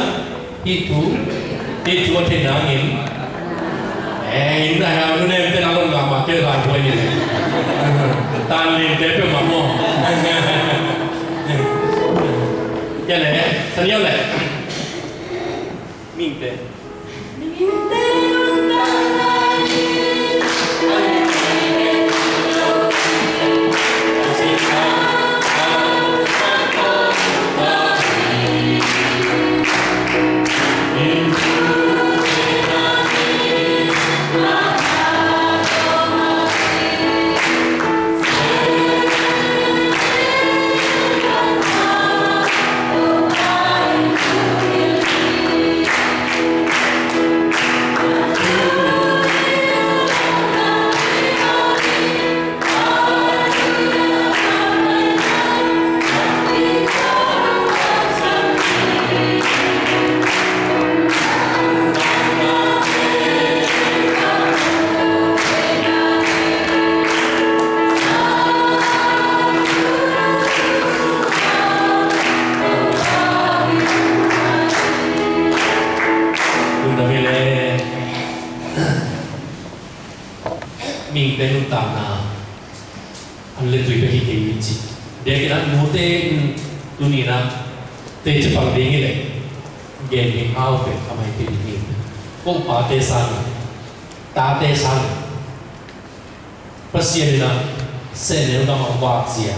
itu ada nangin ini dah lu ni kita nak lama macam lah kau ini tanlin tapi mamu ya le serius le minte mình tên nút tạm na anh lên tuổi về khi cái gì để cái đó nút tên tu ni na tên chỉ bằng tiếng này game mình ao về làm hay tiền tiền cũng bảo tên sang ta tên sang pasien na sẽ nếu đang học vác gì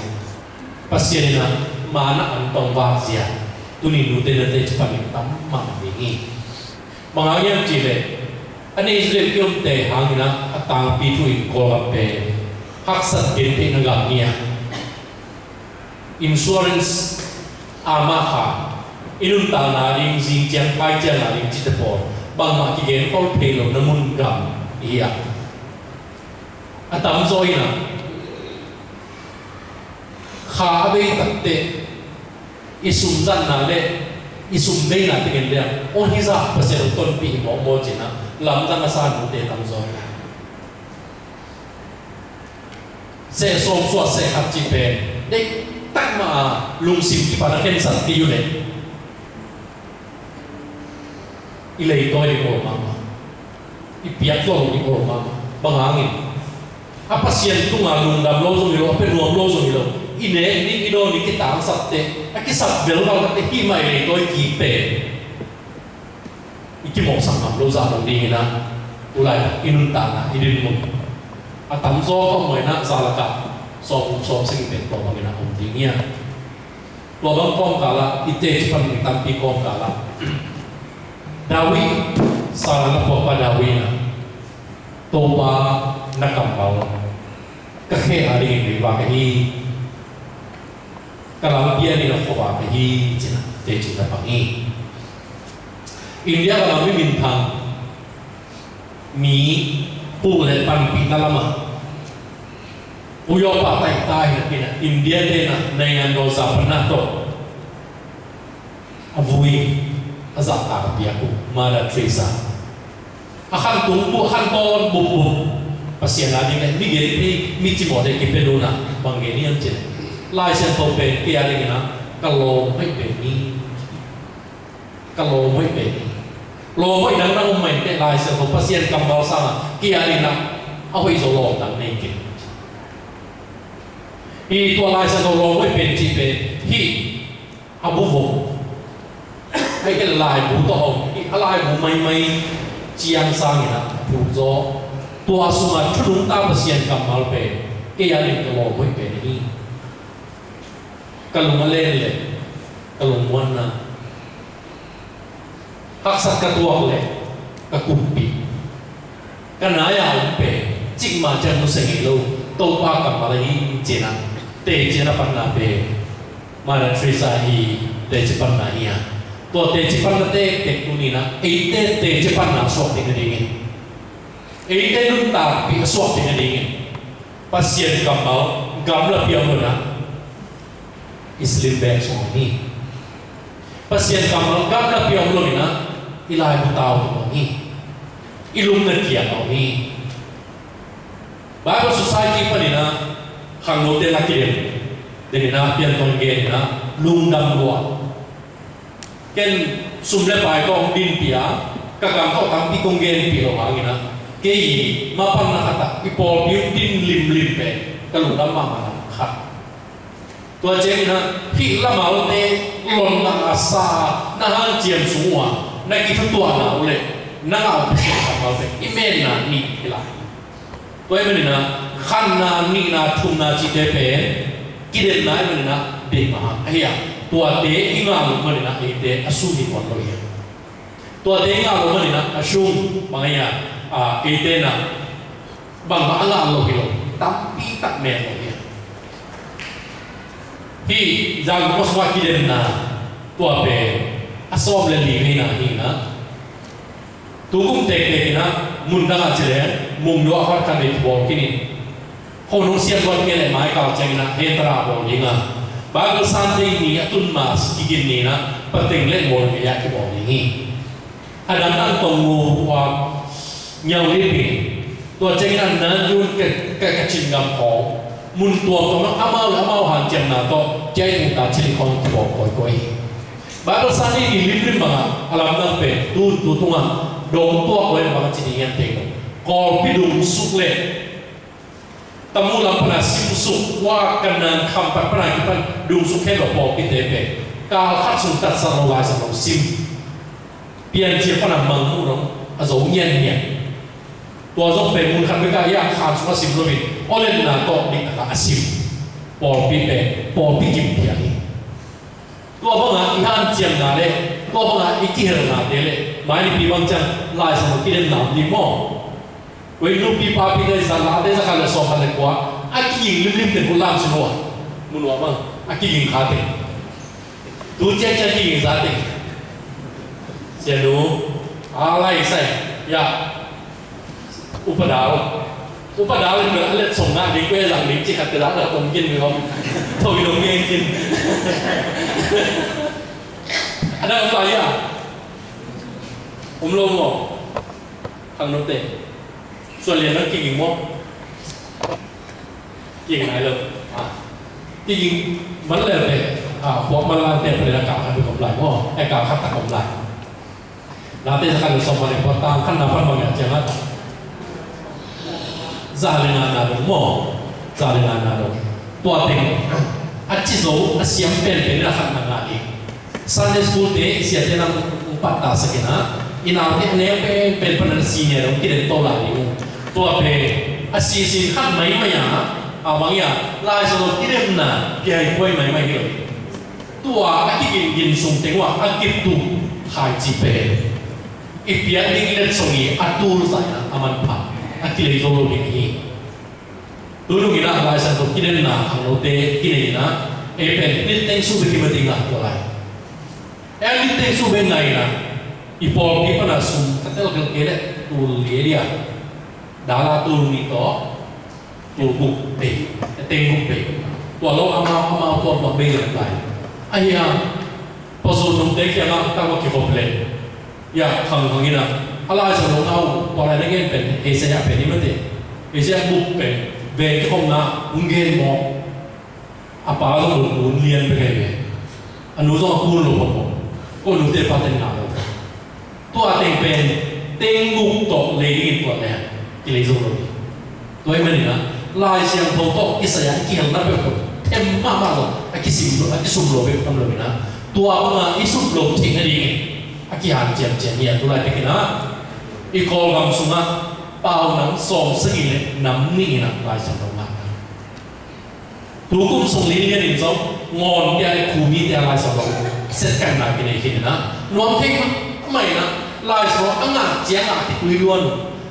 pasien na mà nó ăn tông vác gì tu ni nút tên là tên chỉ bằng mình tắm mặn mình mga yang chile ani Israel kiom te hangina atang pitui kolgape haksat gente nagamnia insurance amaha inun ta na ring jing jang pai jang na ring chitapo bang ma ki gen kol phelo namun gam iya atam zoina kha be tatte isum zan na le isum dei na tegen dia on hiza pasel ton pi mo china lam dang asan te tam zo se som so se hap chi pe dei tak ma lung sim ki para ken sat ti yule ilei toi ko mama ipiak ko ni ko mama bangangin apa sian tu ngalung dam lo zo milo pe nuam lo zo milo ine ni ido ni kita satte akisat vel wal ka hi mai le toi ki pe iki mo sang nam lo za lo ding na ulai inun ta na idin mo atam zo ko mo na za la ka so sing pe to ma na om ding ya lo bang kom kala ite pan tam pi kom kala dawi sala na po pa dawi na to ba nakambal ka khe ari ni ba ka hi kalau dia ni nak buat lagi, cina, dia cina pangi. India kalau kami bintang, mi pulih pan pita lama. Uyo patai tai nak kena. India dia nak dengan dosa pernah tu. Avui azab tak biaku, Mother Teresa. Akan tumbuh, akan ton bubuk. Pasien lagi ni, mi cimo dek kipedona, banggeni yang cina. Lai sen to pe kia ni na kalau mai pe ni kalau mai pe lo mai dang dang mai pe lai sen to pasien kambal sama kia ni na awai zo lo dang nei ke i to lai sen to lo mai pe chi pe hi abu vo ai ke lai bu to i lai bu mai chiang sang ni na bu zo to asunga thung ta pasien kambal pe kia ni to lo mai pe ni kalau malele, kalau mana, haksak ketua le, kekumpi, karena ya umpe, cik macam musengilo, topa kamalai cina, te cina panna pe, Mother Teresa hi, te cipanna ia, to te cipanna te kunina, te cipanna suap dengan dingin, nun tapi suap dengan dingin, pasien kamal, gamla piamona. Islim back semua ni. Pasien kamal gamla piang lo na ilai butau ni. Ilum nekia kau ni. Bible society pa nina hang note na kirim. Deni na pian ton gen na lungdam luar. Ken sumle pai kau din pia kakang kau kampi kong gen piro hangina. Kei mapan na kata ipol piu din lim pe kalungdam mama khat. Tua cina hi lama le lon na asa na han jian semua na kita tua na ule na au pesi sama le imen na ni kila tua imen na khan na ni na thum na ci te pe kiden na imen na de ma aya tua te inga lu ma na ite asu ni kon lo ya tua te inga lu ma na asu bangaya ite na bang ba ala lo kilo tapi tak me lo ya hi jang pos wa kiden na tua pe asom le li na hi na tugum tek na munda nga chile mum yo har kan ni bo kini honong sian wa kele mai ka chang na hetra bo linga bagal santai ni atun mas kigin ni na pateng le mo ya ki bo ni adam an tong mu wa nyau ni pi tua chang na yun ke chin gam ko mun tua to na amal han chen na to chai ta chili kon ko koi Bible sani di lim mga alam nang pe tu tunga dong tua ko ba chini yan te ko pidum sukle tamu lampana simsuk wa kanan kampat pernah kita dung sukhe lo po pitepe kal khat sun tat sarwa sa lo sim pian che pernah mangurong azong yen yen tua zong pe mun khat beka ya khan su sim lo bin olen na to dik ka asim po pipe po pikim piani tua banga ihan chiam na le tua banga ikihir na de le mai ni pi bang chang lai sa mo kilen nam ni mo với lúc đi pa pi đây sa la đây sa kala so kala kwa aki lim lim te bulam sinwa munwa bang aki yin khate tu che che ki yin za te se lu alai sai ya upadao ni ale song na di kwe rằng ni chi khat te da la tom kin mi không thôi dong yin kin ada apa ya lo mo thằng nó tệส่วนเรียนนั้นกิ่งมั่วกิ่งไหนเลยกิ่งมันเลยเลยพวกมันลาเต้นไปแล้วกล่าวขัดไปกับไหลมั่วไอ้กล่าวขัดตะกับไหลลาเต้นสักการสมบัติพอตามขั้นนำพันบางอย่างเจ้าละซาเลนานาดงมั่วซาเลนานาดงตัวเต็งอัจฉริยะเสียงเป็นระดับงานเองซันเดย์สคูลเตะเสียเจนังปัตตาสกินะอินาเตเนี่ยเป็นพันธุ์ซีเนียร์ของกิเลนโตลาดิตัวเพอสีสิขัดไม่มาอย่างบางอย่างลายสโลที่เริ่มน่ะเกี่ยกล้วยไม่เลยตัวอากิกินส่งเต็งว่าอากิตุขายจีเปอีเปียดิ้งเล็ดส่งอีอัตูลใส่นะมันผ่าอากิเลโซโลนี่ตัวลูกนี่นะลายสโลที่เริ่มน่ะขังโลเตกิเลนะเป็นนิดเต็งสู้ไปกี่มาติงอ่ะตัวไรนิดเต็งสู้เป็นไงนะอีพอที่พนักสุ่มตั้งแต่เราเกิดเนี่ยตัวเลี้ยดาราตัวนี้ต่อตัวบุกเตะเต็งบุกเตะตัวเราเอามาตัวบักเบย์อะไรไอ้ยังพอส่วนตรงเตะยังตั้งว่ากี่คนเลยอย่าขังนี่นะอะไรส่วนเราตัวอะไรนั่นเองเป็นเอเชียเป็นนี่มันเตะเอเชียบุกเป็นเวกคงนะมุนเกนมองapaต้องหมุนเรียนไปเลยอนุสาวรีย์หลวงก็หนุนเตะปาเต็นนาเลยตัวเต็งเป็นเต็งบุกตกเลยนี่ตัวเนี่ยกิเลสโลดีตัวไอ้มันนี่นะลายเสียงโตโตอิสยาเกี่ยงนั่นเป็นคนเอ็มมากเลยอากิสุมโลเป็นคำเลยนะตัวมันอิสุมโลทิ้งอะไรนี่อากิหันเจียมเนี่ยตัวอะไรเป็นนะอีกคนกำสุนัขเป่าหนังส่งสิ่งเลยน้ำนี่นะลายเสียงโตมากตัวกุมส่งลิ้นเรียนอีกสองงอนที่อะไรคูมีที่อะไรสักอย่างเสร็จกันหนักกินไอ้ขี้นะน้องเท่งไม่นะลายสโลอ่างเจียงที่คุยล้วน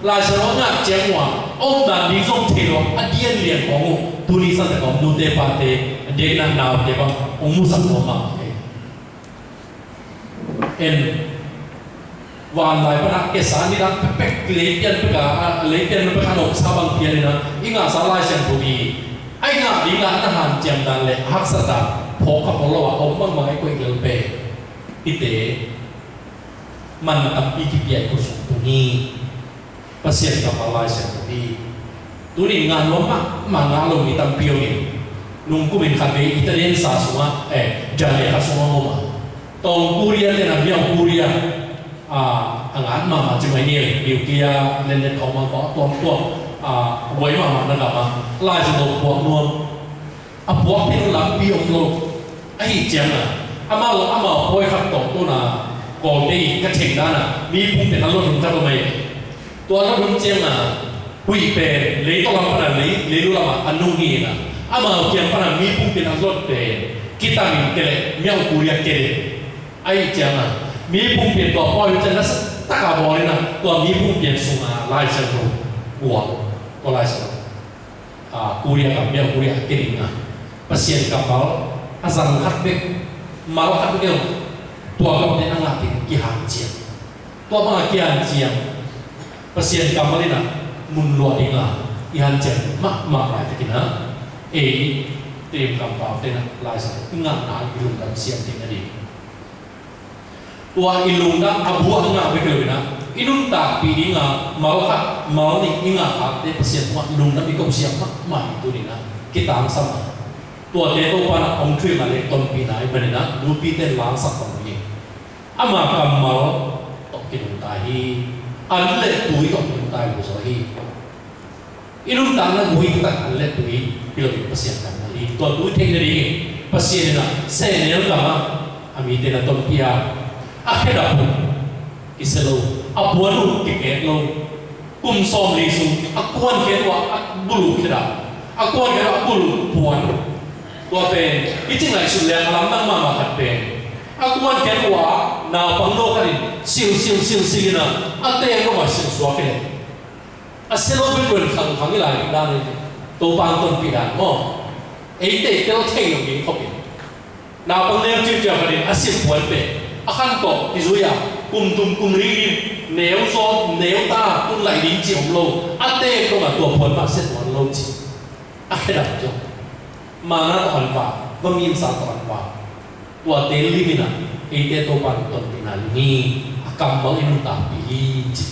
ลายสโลอ่างเจียงว่าองค์นั้นดีส่งเทโลอันเดียนเรียนของตุลีสันแต่ของดูเตปาเตเด็กนั้นนาวเตปะองค์มุสังโฆมาวันลายพนักเกษานี่นะเป็กเลี้ยนเป็กเลี้ยนเป็กขนมซาบังเพียนี่นะอิงาสาลายเสียงตุลีไอ้งาดีละทหารเจียมดันเลยฮักษตาพอกับพลว่าองค์บังมาไอ้กุยเกลเปอิเตมันตั้งปีที่เปียกุศลตุนีภาษากับอะไรเสียงตุนีตุนีงานล้มมางานลงมีตั้งปีนี่ลุงกูเป็นขับไปอิตาเลียนซาสุมาจาเลฮัสุมาโมมาตรงกูเรียนเลยนะเบี้ยกูเรียนงานมาจะไม่เนี่ยดิวเกียเล่นของมันก็ตัวไว้มานะครับมาไล่สนุกพวกนวลพวกที่เราเบี้ยโลกไอ้เจียงอ่ะมาพอยขับตกตัวน่ะก่อนที่กระเทงด้านน่ะมีปุ่มเป็นรถหุ่นจักรไม่ตัวรถหุ่นเจียงอ่ะคุยเป็นเลยต้องรับขนาดนี้เลยรู้ละว่าอันนู้นนี่นะมาเจียงขนาดมีปุ่มเป็นรถเป็นกิตามินเกล็ดเมียวกุเรียเกล็ดไอ้เจียงอ่ะมีปุ่มเป็นตัวปอยจะนัสตะกาบอลเลยนะตัวมีปุ่มเป็นสุมาลายเส้นรูบัวตัวลายเส้นกุเรียกับเมียวกุเรียเกล็ดนะภาษากับเขาอาศัยขัดเบกมาแล้วขัดเบกตัวก็เป็นอังกฤษกี่หันเจียงตัวมากี่หันเจียงภาษากับเขาเลยนะมุนลวดอีกอ่ะกี่หันเจียงมากหลายที่นะเตรียมกับเราเต็มลายสักงานหนาอิลุงกับเสียงที่นั่นเองตัวอิลุงกับอาบัวงาไปเลยนะอิลุงตากปีนี้งาเมาค่ะเมานี่งาครับแต่ภาษาว่าลุงนั้นมีกบเสียงมากใหม่ตัวนี้นะกี่ต่างซ้ำตัวเด็กตัวนั้นองค์ช่วยมาเล็กต้นปีไหนเป็นนะดูปีเต้นล้างสักตรงนี้อามากำมาตกกินตายอันเล็กตุยตกกินตายบุษย์ inun tang na buhi tak let buhi pilog pasien kan ali to tu theng ri pasien na se ne ka ma ami te na ton pia akheda pu iselo abuanu ke lo kum som li su akuan ke wa bulu kira akuan ke bulu puan tua pen iting lai su le alam nang ma khat pen akuan ke wa na pang lo kali siu na ate ko ma siu so ke aselo ben ben khang khang lai da ni to bang ton pi da mo ei te tel thei no ni khop na pang le chi cha kali asim puan pe akan to izuya kum ri nếu do nếu ta cũng lại đến chiều lâu ate không là tuổi phấn mà sẽ còn lâu chỉ cái đặc trưng mà nó hoàn toàn và miên sa hoàn toàn tuổi tên li mina cái tên tôi bàn tuần thì là ni cầm bao nhiêu ta bị chỉ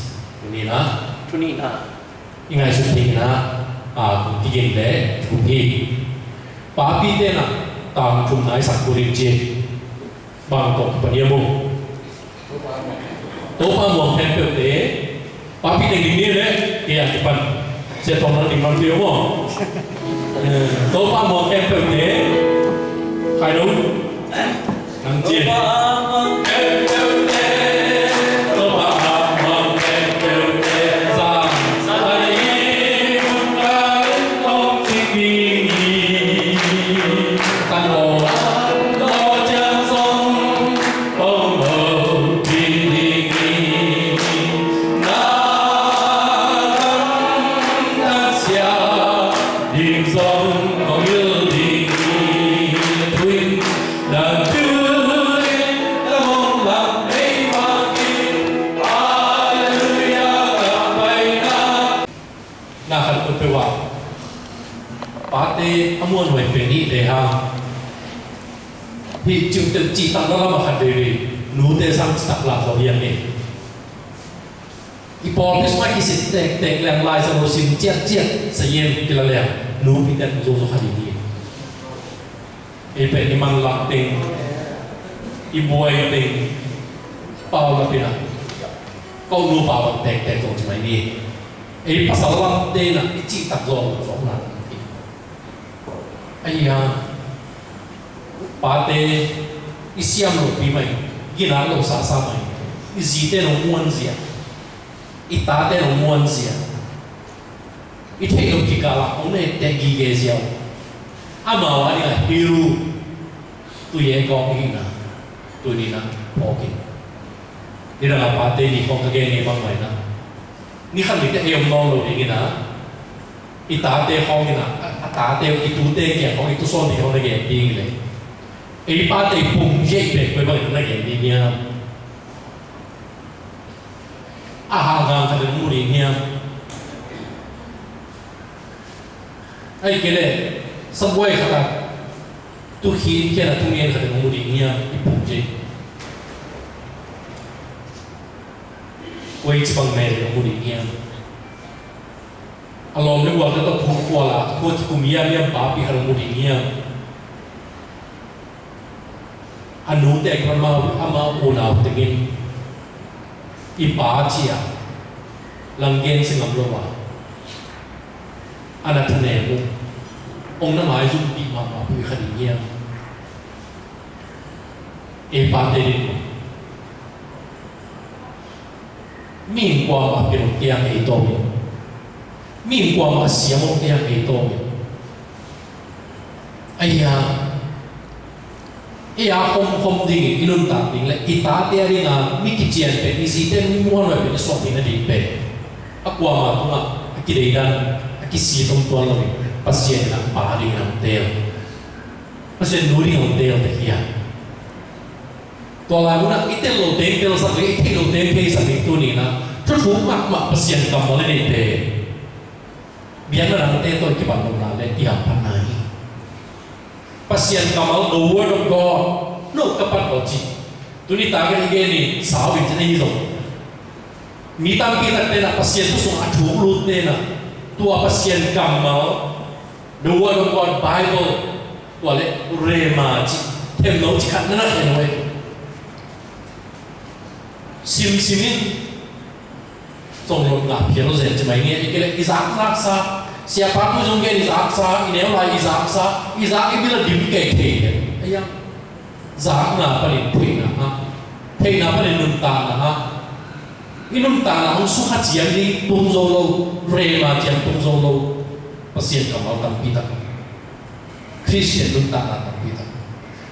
ni na chú ni na ngay suốt thì na cũng cái gì đấy cũng thì bà bị tên là tạm chung nói sẵn của riêng chế bằng tổng bản nhiệm vụ topa mo tempel de papi de gini de dia depan saya tahu nanti mampir mo topa mo tempel de hai đâu nang chia topa mo tempel de sa sai bukan om tinggi kan lo jangan song om amuan way peni de ha hi chung te chi tak la ma khat de ri nu te sang tak la so hian ni i por pes ma ki sit te lang lai sa ro sim chiat sa yen ki la le nu pi te zo zo kha di ni e pe ni mang la te i boy te pau la pina ko nu pau te to mai ni e pasal la te na i chi tak zo so na ayah, pate isiam lo pimai, gina lo sasa mai, izite lo muan zia, itate lo muan zia, ite lo kikala, one tegi gezia, ama wani la hiru, tu ye kong ina, tu nina oke, ina la pate ni kong kage ni bang mai na, ni kan ite ayam nong lo ni gina, itate kong ina. Ta teo itu te kia kong itu son di kong lagi ding le, ei pa te pung je be kau bagi lagi ding nia, ahang kau ada muri nia, ai kele semua kata tu hin kia tu nia kau ada muri nia i pung je, kau cipang mer muri nia. Alom ni waktu tu kuala, kuat kumia ni babi harus mudinya. Anu tek ramah ama unau tengin, ibacia, langgen sengam loa. Anak tenemu, orang nama itu di mana babi harinya. Ibaderin, minggu babi yang itu. Minggu masih mau yang itu, ayah kom dingin, inun tak dingin, kita tiari na mikijian pe, isi ten muan pe, sok ina di pe, aku amat tu nak, aki daidan, aki si tuan lagi, pasien nak pari nak tel, pasien nuri nak tel tehian, tuan lagu nak itel lo tel sampai itel lo tel sampai tu ni na, terus mak pasien kamu ni pe. Biar orang itu kita bangun lagi yang panai. Pasien kamal the word of God, no kapan oji. Tu ni target ini sahwin jenis itu. Mitam kita tena pasien tu semua adulu tena. Tua pasien kamal the word of God Bible, wale remaji. Temno cikat nana kenwe. Simin. Trong lúc ngạp hiến nó dễ cho mấy nghe cái này cái giác giác xa siapa tu jongke Isaac sa ini orang Isaac itu bila dim ke thei ayang Isaac na paling thei na paling nunta na inun ta na hong suka jiang ni tung zo lo rema jiang tung zo lo pasien kamal tam pita Christian nun ta na tam pita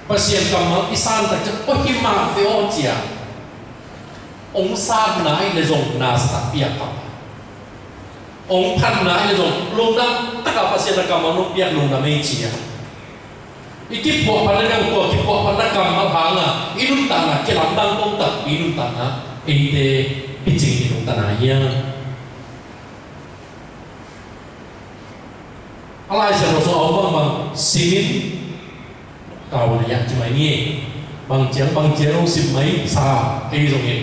pasien kamal isan ta jang oh hima feo jia ong sa na ai le zong na sa pia kam ong pan na ai le zong long na taka pasien kamal no pia long na me jia iki po panagang po ki po panagam mabanga inun ta na kilam dang tong ta inun ta na ite pitching inung tanahnya alai sa roso awang bang simin kau lihat cuma ini bang jero simai sa ini zongin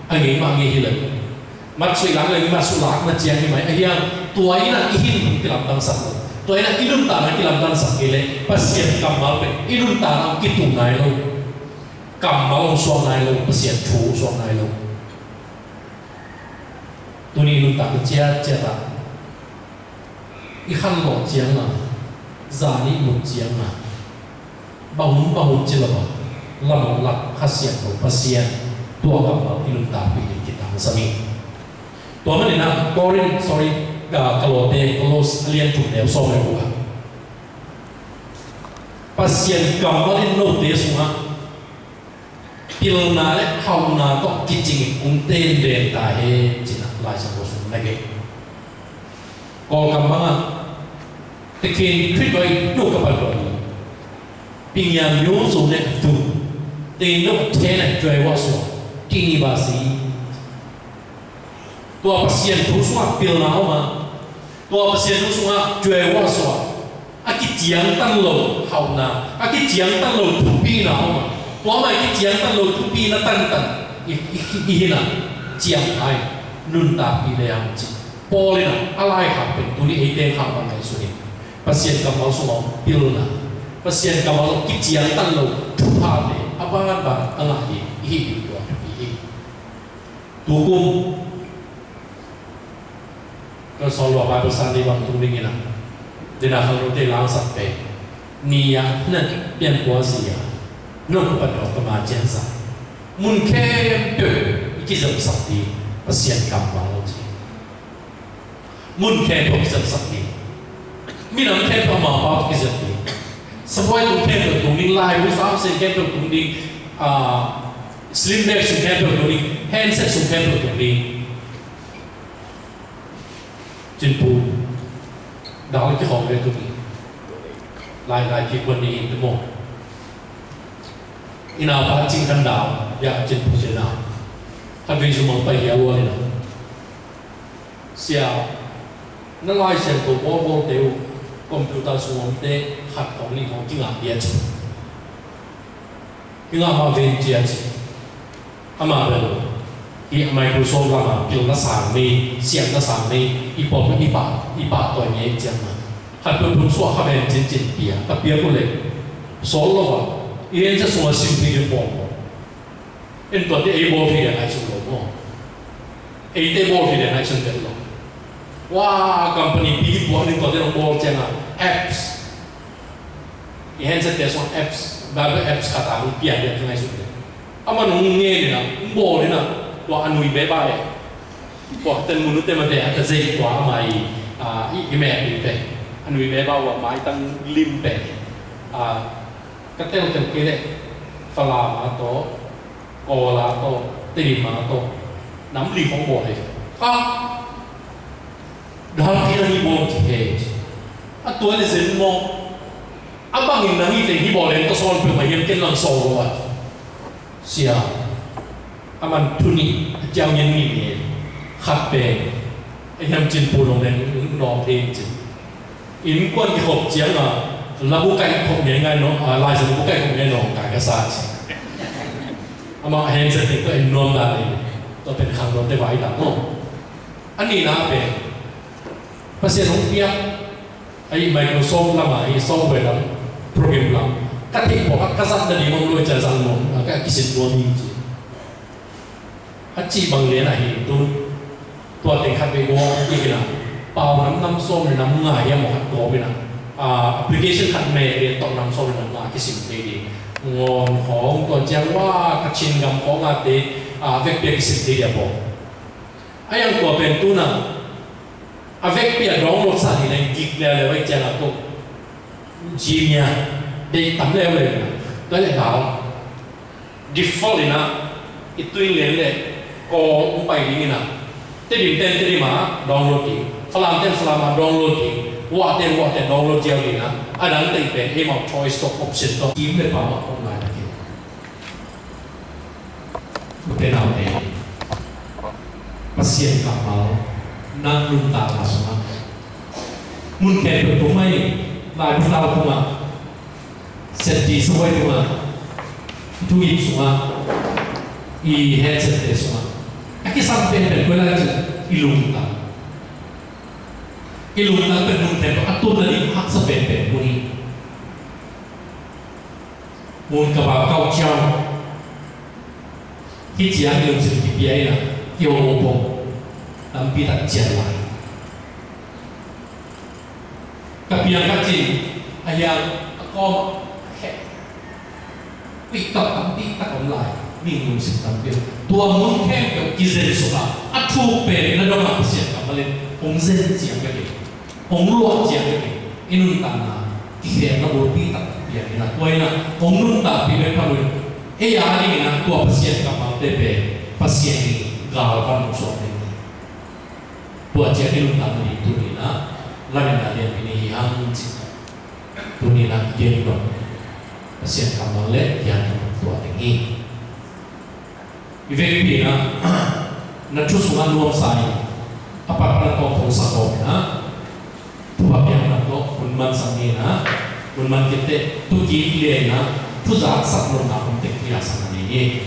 angin mangi hilang maksud lang lagi masuk lak na jiang ni mai ayang tua ina ihin kilam dang sa tua ina inun tanah kilam dang sa kile pasien kamal pe inun tanah kitu nai lo kamal suang nai lo pasien chu suang nai lo tuni lu tak cia cia ikan lo jiang na zani lo jiang na bangun cila lam lak khasiat lo pasien tua kapal ilum tapi kita sami tua mana na korin sorry kalau alien tu dia so buka pasien kamalin lo dia semua pilna le hauna to kicing ungten den tahe cina lai sang bosun lagi ko kambanga tekin kwit no kapal do pinyam yo so ne tu te no te na jwe wa so tini basi tua pasien tu semua pilna oma tua pasien tu semua jwe wa so aki jiang tan lo hauna aki jiang tan lo tu pi na oma tua mai ki jiang tan lo tu pi na tan ihina jiang ai nun ta pi le ang ji polina alai ha pen tu ni ite ha ba mai suni pasien ka mau so pilna pasien ka mau ki jiang tan lo tu pa le apa ba anga hi tu tukumก็สอนว่าภาษาในบางตรงนี้นะเดี๋ยวเราได้ล้างสัตว์ไปนี่ยนั่นเปลี่ยนหัวเสียนู่นก็เป็นออกมาเจนสัตว์มุนแค่เดือดกิจสัตว์ดีภาษาคำว่าเราจีมุนแค่ตัวกิจสัตว์ดีมีน้ำแค่ประมาณว่ากิจสัตว์ดีสมัยตรงแค่ตรงนี้ไล่ภาษาเสียงแค่ตรงนี้สลิมแบ็กสุดแค่ตรงนี้แฮนด์เซ็ตสุดแค่ตรงนี้จินปูดาวที่ของเรื่องตรงนี้ลายที่คนนี้ทั้งหมดอินาพัชจิงกันดาวอยากจินปูเสนาถ้าเป็นสมองไปเหี้ยวัวเลยนะเสียนั่งลายเสียงตัวโบ้เดียวคอมพิวเตอร์สมองเตะขัดของนี่ของจริงอ่ะเดียร์จริงอ่ะมาเวนเจียร์อามาเป็นที่ Microsoft ละมาพิลละ3เมตรเสียงละ3เมตรอีปอมอีปาตัวนี้จังมาหัดเป็นผู้สวะขับเป็นจินเปียกับเปียก็เลยสอนเราว่าเอ็นจะสวะสิ่งที่จะบอกเอ็นตัวที่บอกที่จะให้สุดโลกเอ็นที่บอกที่จะให้สุดโลกว่า company ปีบอกนี่ตัวที่เราบอกจังอ่ะ apps เอ็นจะเดี๋ยวส่ง apps แบบ apps ขาดตาเปียเดี๋ยวจะให้สุดอามันงงเงี้ยเลยนะบอกเลยนะตัวอันนุยเบ๊บายบอกเต็มมนุษย์เต็มมันแต่จะเจ๊กว่าไม่อีแม่ดีเป็นอันนุยเบ๊บ้าว่าไม้ตั้งริมเป็นก็เต็มเกล็ดฟลามาโตโอลาโตตีมาโตน้ำริมของบ่อเลยก็ดาวที่นี่บ่อที่เหตุตัวนี้เส้นมองบางอย่างนี้แต่ที่บ่อเลยก็สอนเพื่อมาเยี่ยมเกินหลังโซ่ว่าเสียมันทุนี่เจ้ายังมีขับเป็นไอ้ยำจินปูลงในนองเองจิอินกวนที่ขบเจียงอ่ะระบุไก่ขบยังไงเนาะลายสระบุไก่ขบยังไงเนาะไก่กระซ่าจิมาเห็นสติก็เอ็นนวมได้ตัวเป็นคำนวมได้ไว้ต่างโน้อันนี้นะเป็นภาษาของเปียไอ้ Microsoft ละมาไอ้ซอฟต์แวร์ละโปรแกรมละก็ที่บอกว่ากษัตริย์ดีมันรวยจะสั่งนวมก็กิจนวมจริงฮัจจีบางเรียนอะไรตัวเด็กขัดไปวออีกนะ pau nam som le nam nga ya mo khat ko bina application khat me le to nam som le nam nga ki sim te di ngon khong to chang wa ka chin gam ko nga te vek pe ki sim te dia bo ayang ko pen tu na avec pia dong lo sa ni le gig le wai chang to jimnya de tam le le to le dao default ina itu yang le ko umpai di ina te di ma download di selama download di wa ten download dia di na ada te pe he mau choice to option to kim le pa ma online lagi bukan apa pasien kapal nang lunta masuk mungkin bertumai lai pulau kuma sedih semua kuma itu semua i headset semua aki sampai berkuala ilungta penung tempo atur dari hak sampai muni mun kabau kau jauh hijau yang sedikit biaya yang opong tapi tak jalan kapiang kacin ayam aku pick up online minggu tampil tua mungkin ke kizen suka atu pe na dong apa sih kamalin ongzen jiang ke ongluak jiang ke inun tanah kisah na bopi tak biar ina tua ina ongun tak biar kalun hari ina tua pasien kamal tepe pasien ni galvan musuh ni buat jadi inun tanah itu ina lain ada ini yang tu ina dia dong pasien kamal le yang tua tinggi Ivek pina na tusungan luang sai apa pernah kau pulsa kau na tuh yang na kau unman sangina unman kita tu gile na tu zat sak luang na untuk biasa na ni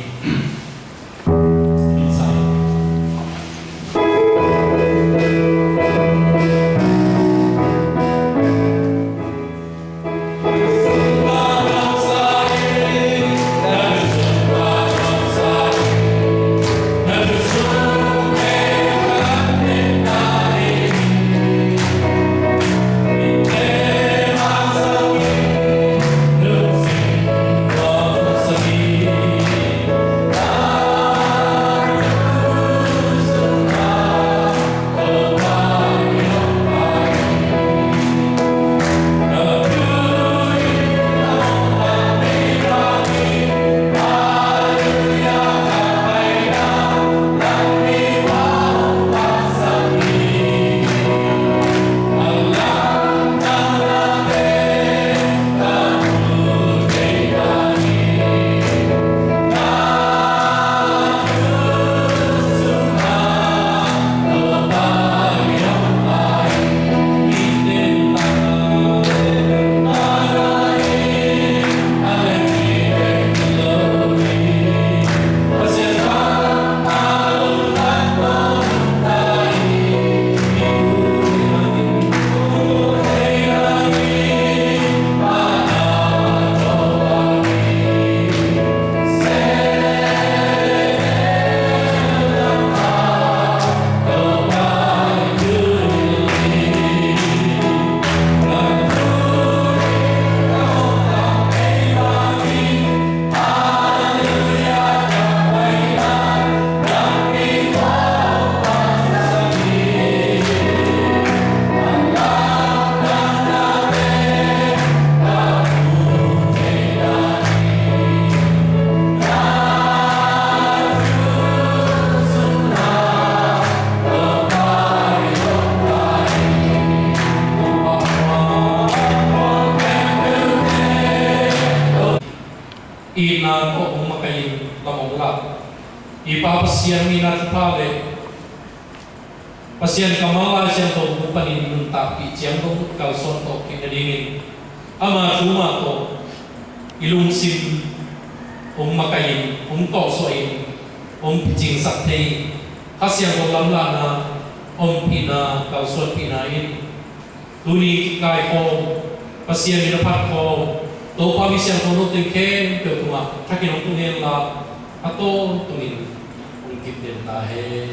ina ko umakai lamongla ipa pasien mina pale pasien kamala siang to upani nunta pi siang to kalson to kinadingin ama cuma to ilung sim umakai to soin picing sakte hasiang ko lamlana pina kalson pinain luni kai ko pasien mina pat ko to pami siang kono tengke ke kuma taki no tungen la ato tungin ungkip den tahe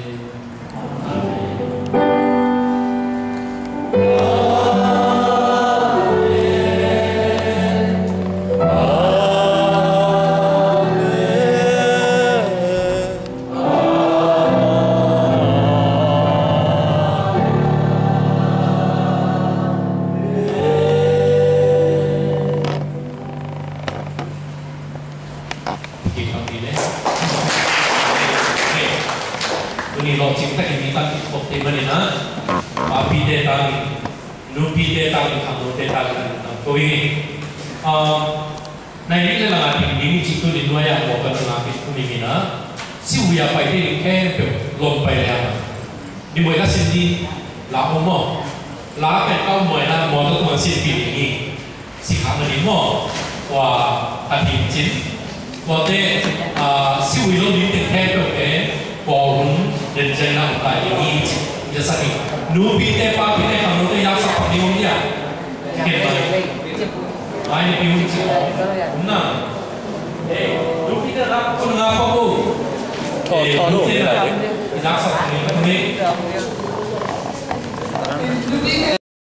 papi de tang nupi de tang kamu de tang kau ini nah ini adalah ini citu di dua yang bukan tengah itu ni mina si uya pai di ke lom pai ya di mulai sini lah omo lah kan kau mulai lah mau tu masih ini si kamu ni mo wah hati jin wah deh si uya lo di ke pohon dan jenang kayak ini jasa ni nubi te papi te kamu tu yang siapa ni dia kita ini piung sih nah nubi te rak pun ngapa bu nubi te rak yang siapa ni